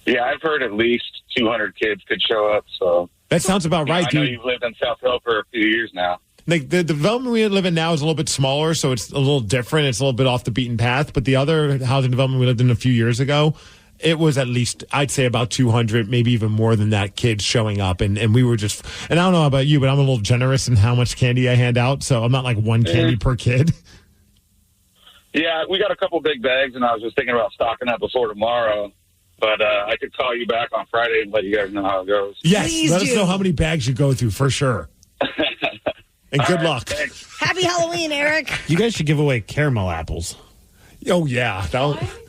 Yeah, I've heard at least 200 kids could show up. So that sounds about right, dude. I know you've lived in South Hill for a few years now. Like the development we live in now is a little bit smaller, so it's a little different. It's a little bit off the beaten path. But the other housing development we lived in a few years ago, it was at least, I'd say about 200, maybe even more than that, kids showing up. And we were just, and I don't know about you, but I'm a little generous in how much candy I hand out. So I'm not like one candy per kid. Yeah, we got a couple big bags, and I was just thinking about stocking up before tomorrow. But I could call you back on Friday and let you guys know how it goes. Yes, let us know how many bags you go through for sure. And good luck. Thanks. Happy Halloween, Eric. You guys should give away caramel apples. Oh, yeah.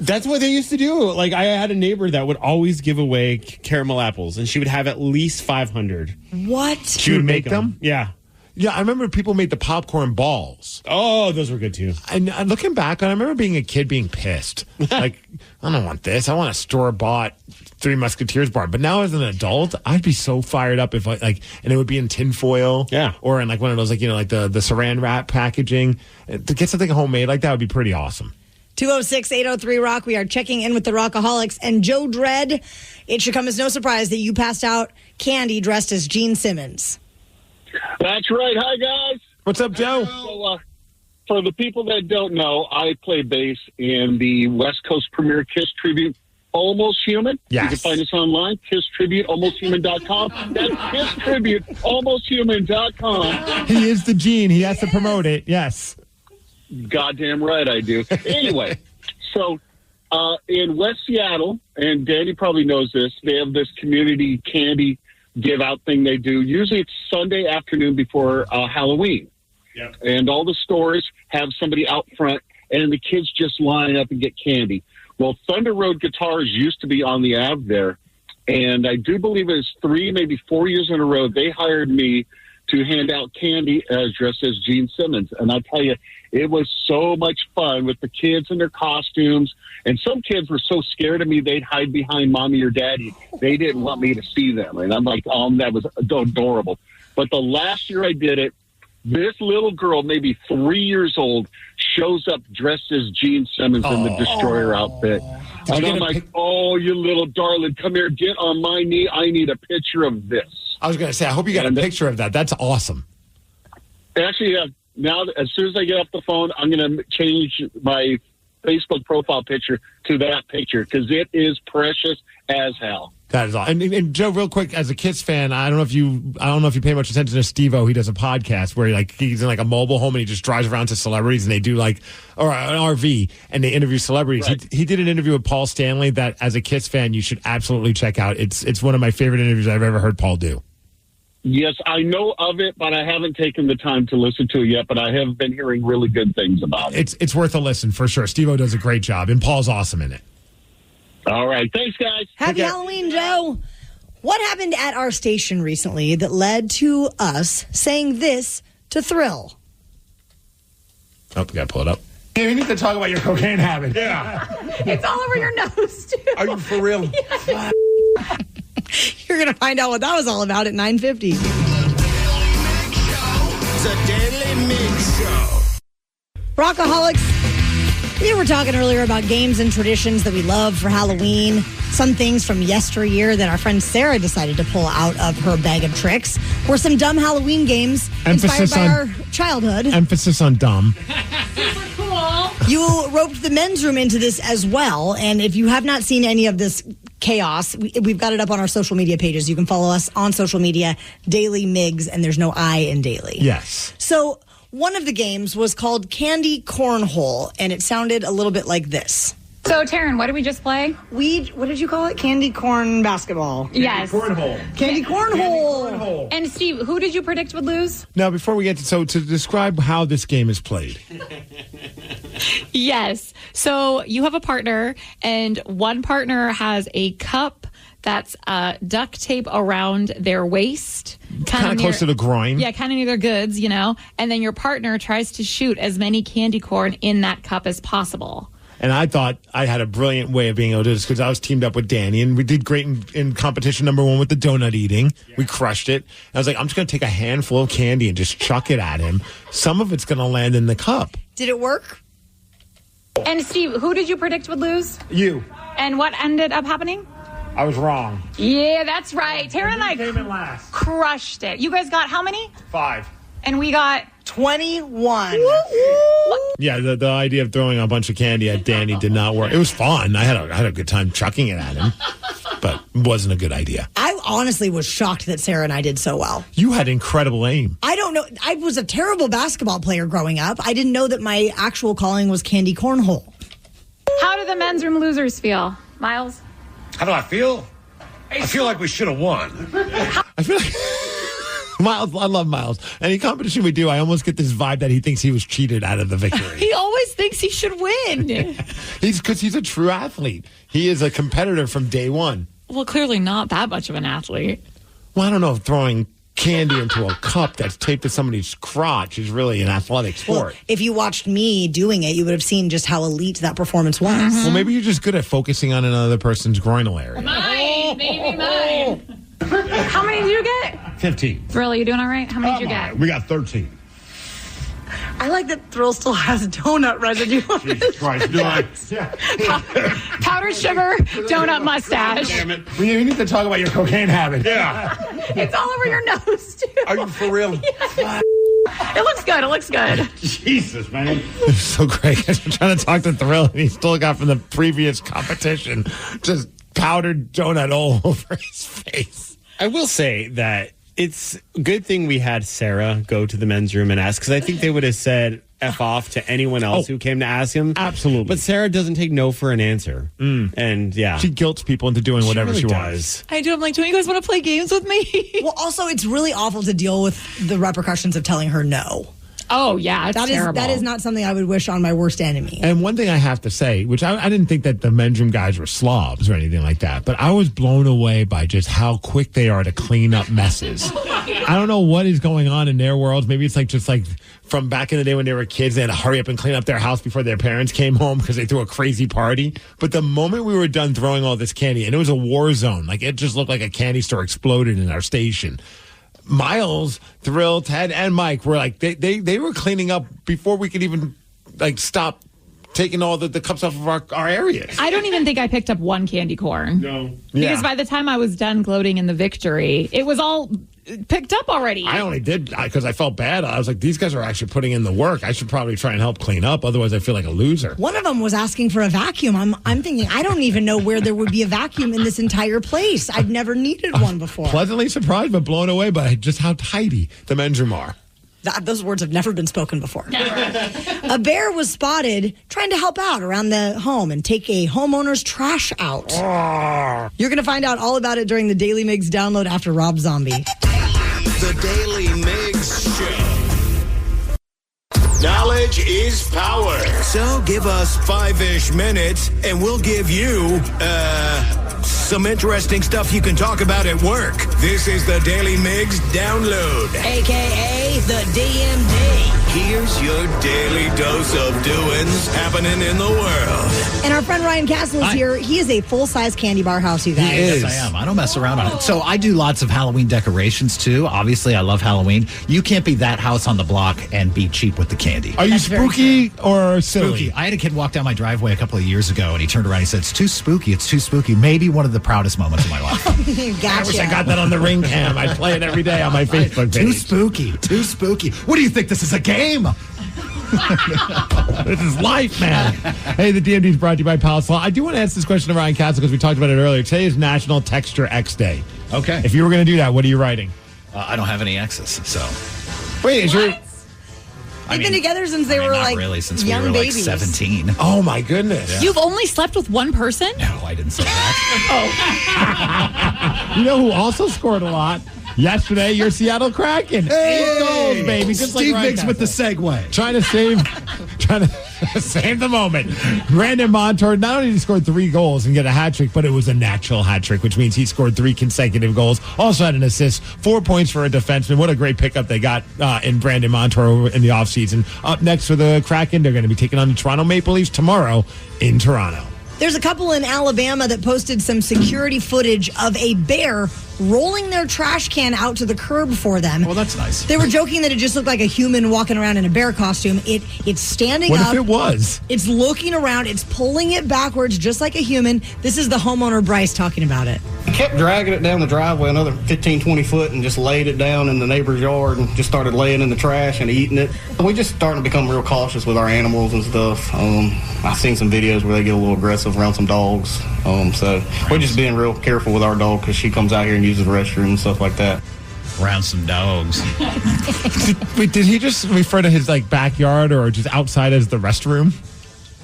That's what they used to do. Like, I had a neighbor that would always give away caramel apples, and she would have at least 500. What? She would make them? Yeah. Yeah, I remember people made the popcorn balls. Oh, those were good, too. And looking back, I remember being a kid being pissed. Like, I don't want this. I want a store-bought Three Musketeers bar. But now as an adult, I'd be so fired up if and it would be in tinfoil. Yeah. Or in like one of those, like, you know, like the saran wrap packaging. To get something homemade like that would be pretty awesome. 206-803-ROCK. We are checking in with the Rockaholics. And Joe Dredd, it should come as no surprise that you passed out candy dressed as Gene Simmons. That's right. Hi, guys. What's up, Joe? So, for the people that don't know, I play bass in the West Coast premier KISS tribute, Almost Human. Yes. You can find us online, KISStribute.almosthuman.com. That's KISStribute.almosthuman.com. He is the Gene. He has to promote it. Yes. Goddamn right I do. Anyway, so in West Seattle, and Danny probably knows this, they have this community candy give out thing they do. Usually it's Sunday afternoon before Halloween. Yep. And all the stores have somebody out front, and the kids just line up and get candy. Well, Thunder Road Guitars used to be on the Ave there, and I do believe it was 3, maybe 4 years in a row, they hired me to hand out candy dressed as Gene Simmons. And I tell you, It was so much fun with the kids in their costumes. And some kids were so scared of me, they'd hide behind mommy or daddy. They didn't want me to see them. And I'm like, that was adorable. But the last year I did it, this little girl, maybe 3 years old, shows up dressed as Gene Simmons in the Destroyer outfit. And I'm like, you little darling, come here, get on my knee. I need a picture of this. I was going to say, I hope you got a picture of that. That's awesome. Actually, now, as soon as I get off the phone, I'm going to change my Facebook profile picture to that picture because it is precious as hell. That is awesome. And Joe, real quick, as a KISS fan, I don't know if you pay much attention to Steve-O. He does a podcast where he's in a mobile home and he just drives around to celebrities and they do or an RV and they interview celebrities. Right. He did an interview with Paul Stanley that as a KISS fan you should absolutely check out. It's one of my favorite interviews I've ever heard Paul do. Yes, I know of it, but I haven't taken the time to listen to it yet, but I have been hearing really good things about it. It's worth a listen for sure. Steve-O does a great job and Paul's awesome in it. All right. Thanks, guys. Happy Halloween, Joe. What happened at our station recently that led to us saying this to Thrill? Oh, we got to pull it up. Hey, we need to talk about your cocaine habit. Yeah. It's all over your nose, too. Are you for real? Yes. You're going to find out what that was all about at 9:50. It's a Daily Migs Show. Rockaholics, we were talking earlier about games and traditions that we love for Halloween. Some things from yesteryear that our friend Sarah decided to pull out of her bag of tricks were some dumb Halloween games inspired by our childhood. Emphasis on dumb. Super cool. You roped the men's room into this as well. And if you have not seen any of this chaos, we've got it up on our social media pages. You can follow us on social media, Daly Migs, and there's no I in Daly. Yes. So one of the games was called Candy Cornhole, and it sounded a little bit like this. So, Taryn, what did we just play? What did you call it? Candy corn basketball. Yes. Cornhole. Candy cornhole. And Steve, who did you predict would lose? Now, before we get to describe how this game is played. Yes. So you have a partner, and one partner has a cup that's duct tape around their waist. Kind of close to the groin. Yeah, kind of near their goods, And then your partner tries to shoot as many candy corn in that cup as possible. And I thought I had a brilliant way of being able to do this because I was teamed up with Danny, and we did great in competition number 1 with the donut eating. Yeah. We crushed it. I was like, I'm just going to take a handful of candy and just chuck it at him. Some of it's going to land in the cup. Did it work? And Steve, who did you predict would lose? You. And what ended up happening? I was wrong. Yeah, that's right. Tara and I came in last. Crushed it. You guys got how many? 5. And we got 21. Yeah, the idea of throwing a bunch of candy at Danny did not work. It was fun. I had a good time chucking it at him, but it wasn't a good idea. I honestly was shocked that Sarah and I did so well. You had incredible aim. I don't know. I was a terrible basketball player growing up. I didn't know that my actual calling was Candy Cornhole. How do the men's room losers feel? Miles? How do I feel? I feel like we should have won. I feel like... Miles, I love Miles. Any competition we do, I almost get this vibe that he thinks he was cheated out of the victory. He always thinks he should win. Because he's a true athlete. He is a competitor from day one. Well, clearly not that much of an athlete. Well, I don't know if throwing candy into a cup that's taped to somebody's crotch is really an athletic sport. Well, if you watched me doing it, you would have seen just how elite that performance was. Well, maybe you're just good at focusing on another person's groinal area. Mine, maybe mine. How many did you get? 15. Thrill, you doing all right? How many did you get? We got 13. I like that Thrill still has donut residue on Jesus Christ, do I? Powdered sugar, donut mustache. Damn it. We need to talk about your cocaine habit. Yeah. It's all over your nose, too. Are you for real? Yes. It looks good. It looks good. Jesus, man. It's so great. I'm trying to talk to Thrill, and he still got from the previous competition just powdered donut all over his face. I will say that it's a good thing we had Sarah go to the men's room and ask, because I think they would have said F off to anyone else who came to ask him. Absolutely. But Sarah doesn't take no for an answer. And yeah. She guilts people into doing whatever really she does. wants. I do. I'm like, don't you guys want to play games with me? Well, also, it's really awful to deal with the repercussions of telling her no. Oh, yeah, it's terrible. That is not something I would wish on my worst enemy. And one thing I have to say, which I didn't think that the men's room guys were slobs or anything like that, but I was blown away by just how quick they are to clean up messes. I don't know what is going on in their worlds. Maybe it's just like from back in the day when they were kids, they had to hurry up and clean up their house before their parents came home because they threw a crazy party. But the moment we were done throwing all this candy, and it was a war zone, like it just looked like a candy store exploded in our station. Miles, Thrill, Ted, and Mike were like, they were cleaning up before we could even stop taking all the cups off of our areas. I don't even think I picked up one candy corn. No. Because by the time I was done gloating in the victory, it was all picked up already. I only did because I felt bad. I was like, these guys are actually putting in the work. I should probably try and help clean up. Otherwise, I feel like a loser. One of them was asking for a vacuum. I'm thinking, I don't even know where there would be a vacuum in this entire place. I've never needed one before. Pleasantly surprised, but blown away by just how tidy the men's room are. Those words have never been spoken before. A bear was spotted trying to help out around the home and take a homeowner's trash out. You're going to find out all about it during the Daily Migs download after Rob Zombie. The Daily Migs Show. Knowledge is power. So give us 5-ish minutes and we'll give you, some interesting stuff you can talk about at work. This is the Daily Migs Download. AKA the DMD. Here's your daily dose of doings happening in the world. And our friend Ryan Castle is here. He is a full-size candy bar house, you guys. Yes, I am. I don't mess around on it. So I do lots of Halloween decorations, too. Obviously, I love Halloween. You can't be that house on the block and be cheap with the candy. Are you spooky or silly? Spooky. I had a kid walk down my driveway a couple of years ago, and he turned around and he said, it's too spooky. It's too spooky. Maybe one of the proudest moments of my life. Gotcha. I wish I got that on the ring cam. I'd play it every day on my Facebook page. Too spooky. Too spooky. What do you think? This is a game? This is life, man. Hey, the DMD is brought to you by Palace Law. I do want to ask this question to Ryan Castle because we talked about it earlier. Today is National Texture X Day. Okay. If you were going to do that, what are you writing? I don't have any exes, so. Wait, is your... They've been together since they were not really, since young we were babies. 17. Oh, my goodness. Yeah. You've only slept with one person? No, I didn't say that. You know who also scored a lot? Yesterday, your Seattle Kraken. Hey! 8 goals, baby. Just Steve like Migs with the segue. Trying to save the moment. Brandon Montour not only scored 3 goals and get a hat trick, but it was a natural hat trick, which means he scored 3 consecutive goals. Also had an assist, 4 points for a defenseman. What a great pickup they got in Brandon Montour in the offseason. Up next for the Kraken, they're going to be taking on the Toronto Maple Leafs tomorrow in Toronto. There's a couple in Alabama that posted some security footage of a bear rolling their trash can out to the curb for them. Well, that's nice. They were joking that it just looked like a human walking around in a bear costume. It's standing up. What if it was? It's looking around. It's pulling it backwards just like a human. This is the homeowner, Bryce, talking about it. He kept dragging it down the driveway another 15, 20 foot and just laid it down in the neighbor's yard and just started laying in the trash and eating it. We just starting to become real cautious with our animals and stuff. I've seen some videos where they get a little aggressive around some dogs. So we're just being real careful with our dog because she comes out here and uses the restroom and stuff like that. Around some dogs. Did he just refer to his backyard or just outside as the restroom?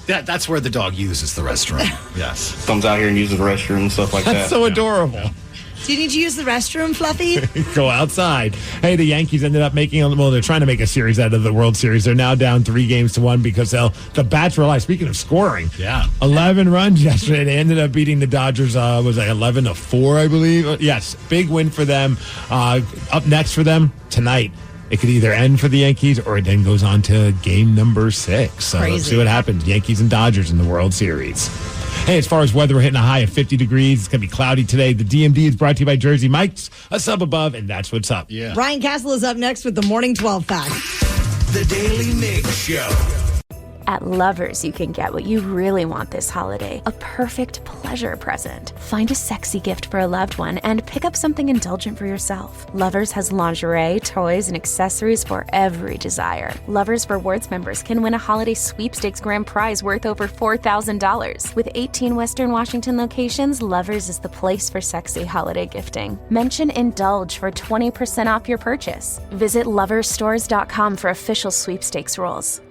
That's where the dog uses the restroom. Yes. Comes out here and uses the restroom and stuff like that. That's so adorable. Do you need to use the restroom, Fluffy? Go outside. Hey, the Yankees ended up they're trying to make a series out of the World Series. They're now down 3-1 because the bats were alive. Speaking of scoring, 11 runs yesterday. They ended up beating the Dodgers, 11-4, I believe. Yes, big win for them. Up next for them tonight. It could either end for the Yankees or it then goes on to game number 6. So let's see what happens. Yankees and Dodgers in the World Series. Hey, as far as weather, we're hitting a high of 50 degrees. It's going to be cloudy today. The DMD is brought to you by Jersey Mike's, a sub above, and that's what's up. Yeah. Ryan Castle is up next with the Morning 12 Pack. The Daily Migs Show. At Lovers, you can get what you really want this holiday, a perfect pleasure present. Find a sexy gift for a loved one and pick up something indulgent for yourself. Lovers has lingerie, toys, and accessories for every desire. Lovers Rewards members can win a holiday sweepstakes grand prize worth over $4,000. With 18 Western Washington locations, Lovers is the place for sexy holiday gifting. Mention Indulge for 20% off your purchase. Visit loversstores.com for official sweepstakes rules.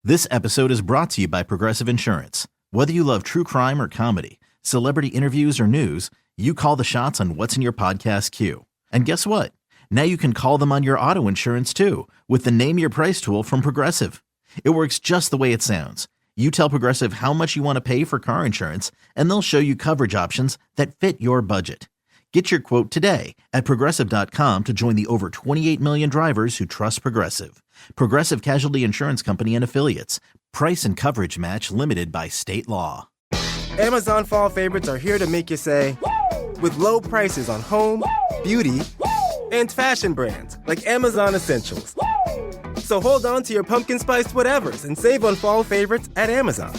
This episode is brought to you by Progressive Insurance. Whether you love true crime or comedy, celebrity interviews or news, you call the shots on what's in your podcast queue. And guess what? Now you can call them on your auto insurance too with the Name Your Price tool from Progressive. It works just the way it sounds. You tell Progressive how much you want to pay for car insurance, and they'll show you coverage options that fit your budget. Get your quote today at Progressive.com to join the over 28 million drivers who trust Progressive. Progressive Casualty Insurance Company and Affiliates. Price and coverage match limited by state law. Amazon fall favorites are here to make you say, with low prices on home, beauty, and fashion brands like Amazon Essentials. So hold on to your pumpkin spiced whatevers and save on fall favorites at Amazon.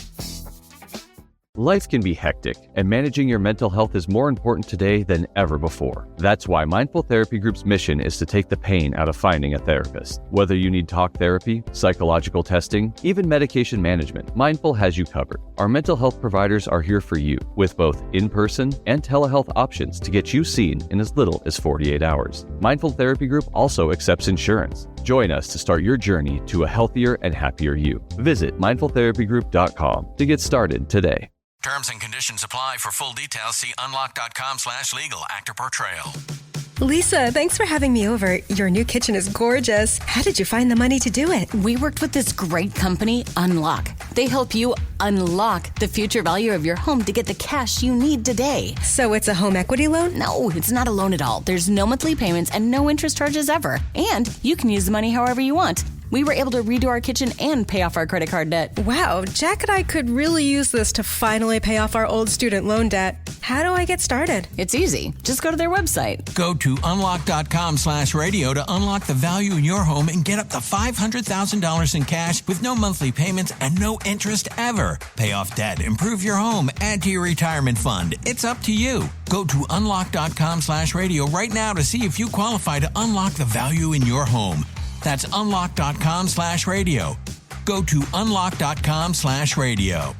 Life can be hectic, and managing your mental health is more important today than ever before. That's why Mindful Therapy Group's mission is to take the pain out of finding a therapist. Whether you need talk therapy, psychological testing, even medication management, Mindful has you covered. Our mental health providers are here for you with both in-person and telehealth options to get you seen in as little as 48 hours. Mindful Therapy Group also accepts insurance. Join us to start your journey to a healthier and happier you. Visit mindfultherapygroup.com to get started today. Terms and conditions apply. For full details, see unlock.com/legal. Actor portrayal. Lisa, thanks for having me over. Your new kitchen is gorgeous. How did you find the money to do it? We worked with this great company, Unlock. They help you unlock the future value of your home to get the cash you need today. So it's a home equity loan? No, it's not a loan at all. There's no monthly payments and no interest charges ever. And you can use the money however you want. We were able to redo our kitchen and pay off our credit card debt. Wow, Jack and I could really use this to finally pay off our old student loan debt. How do I get started? It's easy. Just go to their website. Go to unlock.com/radio to unlock the value in your home and get up to $500,000 in cash with no monthly payments and no interest ever. Pay off debt, improve your home, add to your retirement fund. It's up to you. Go to unlock.com/radio right now to see if you qualify to unlock the value in your home. That's unlock.com/radio. Go to unlock.com/radio.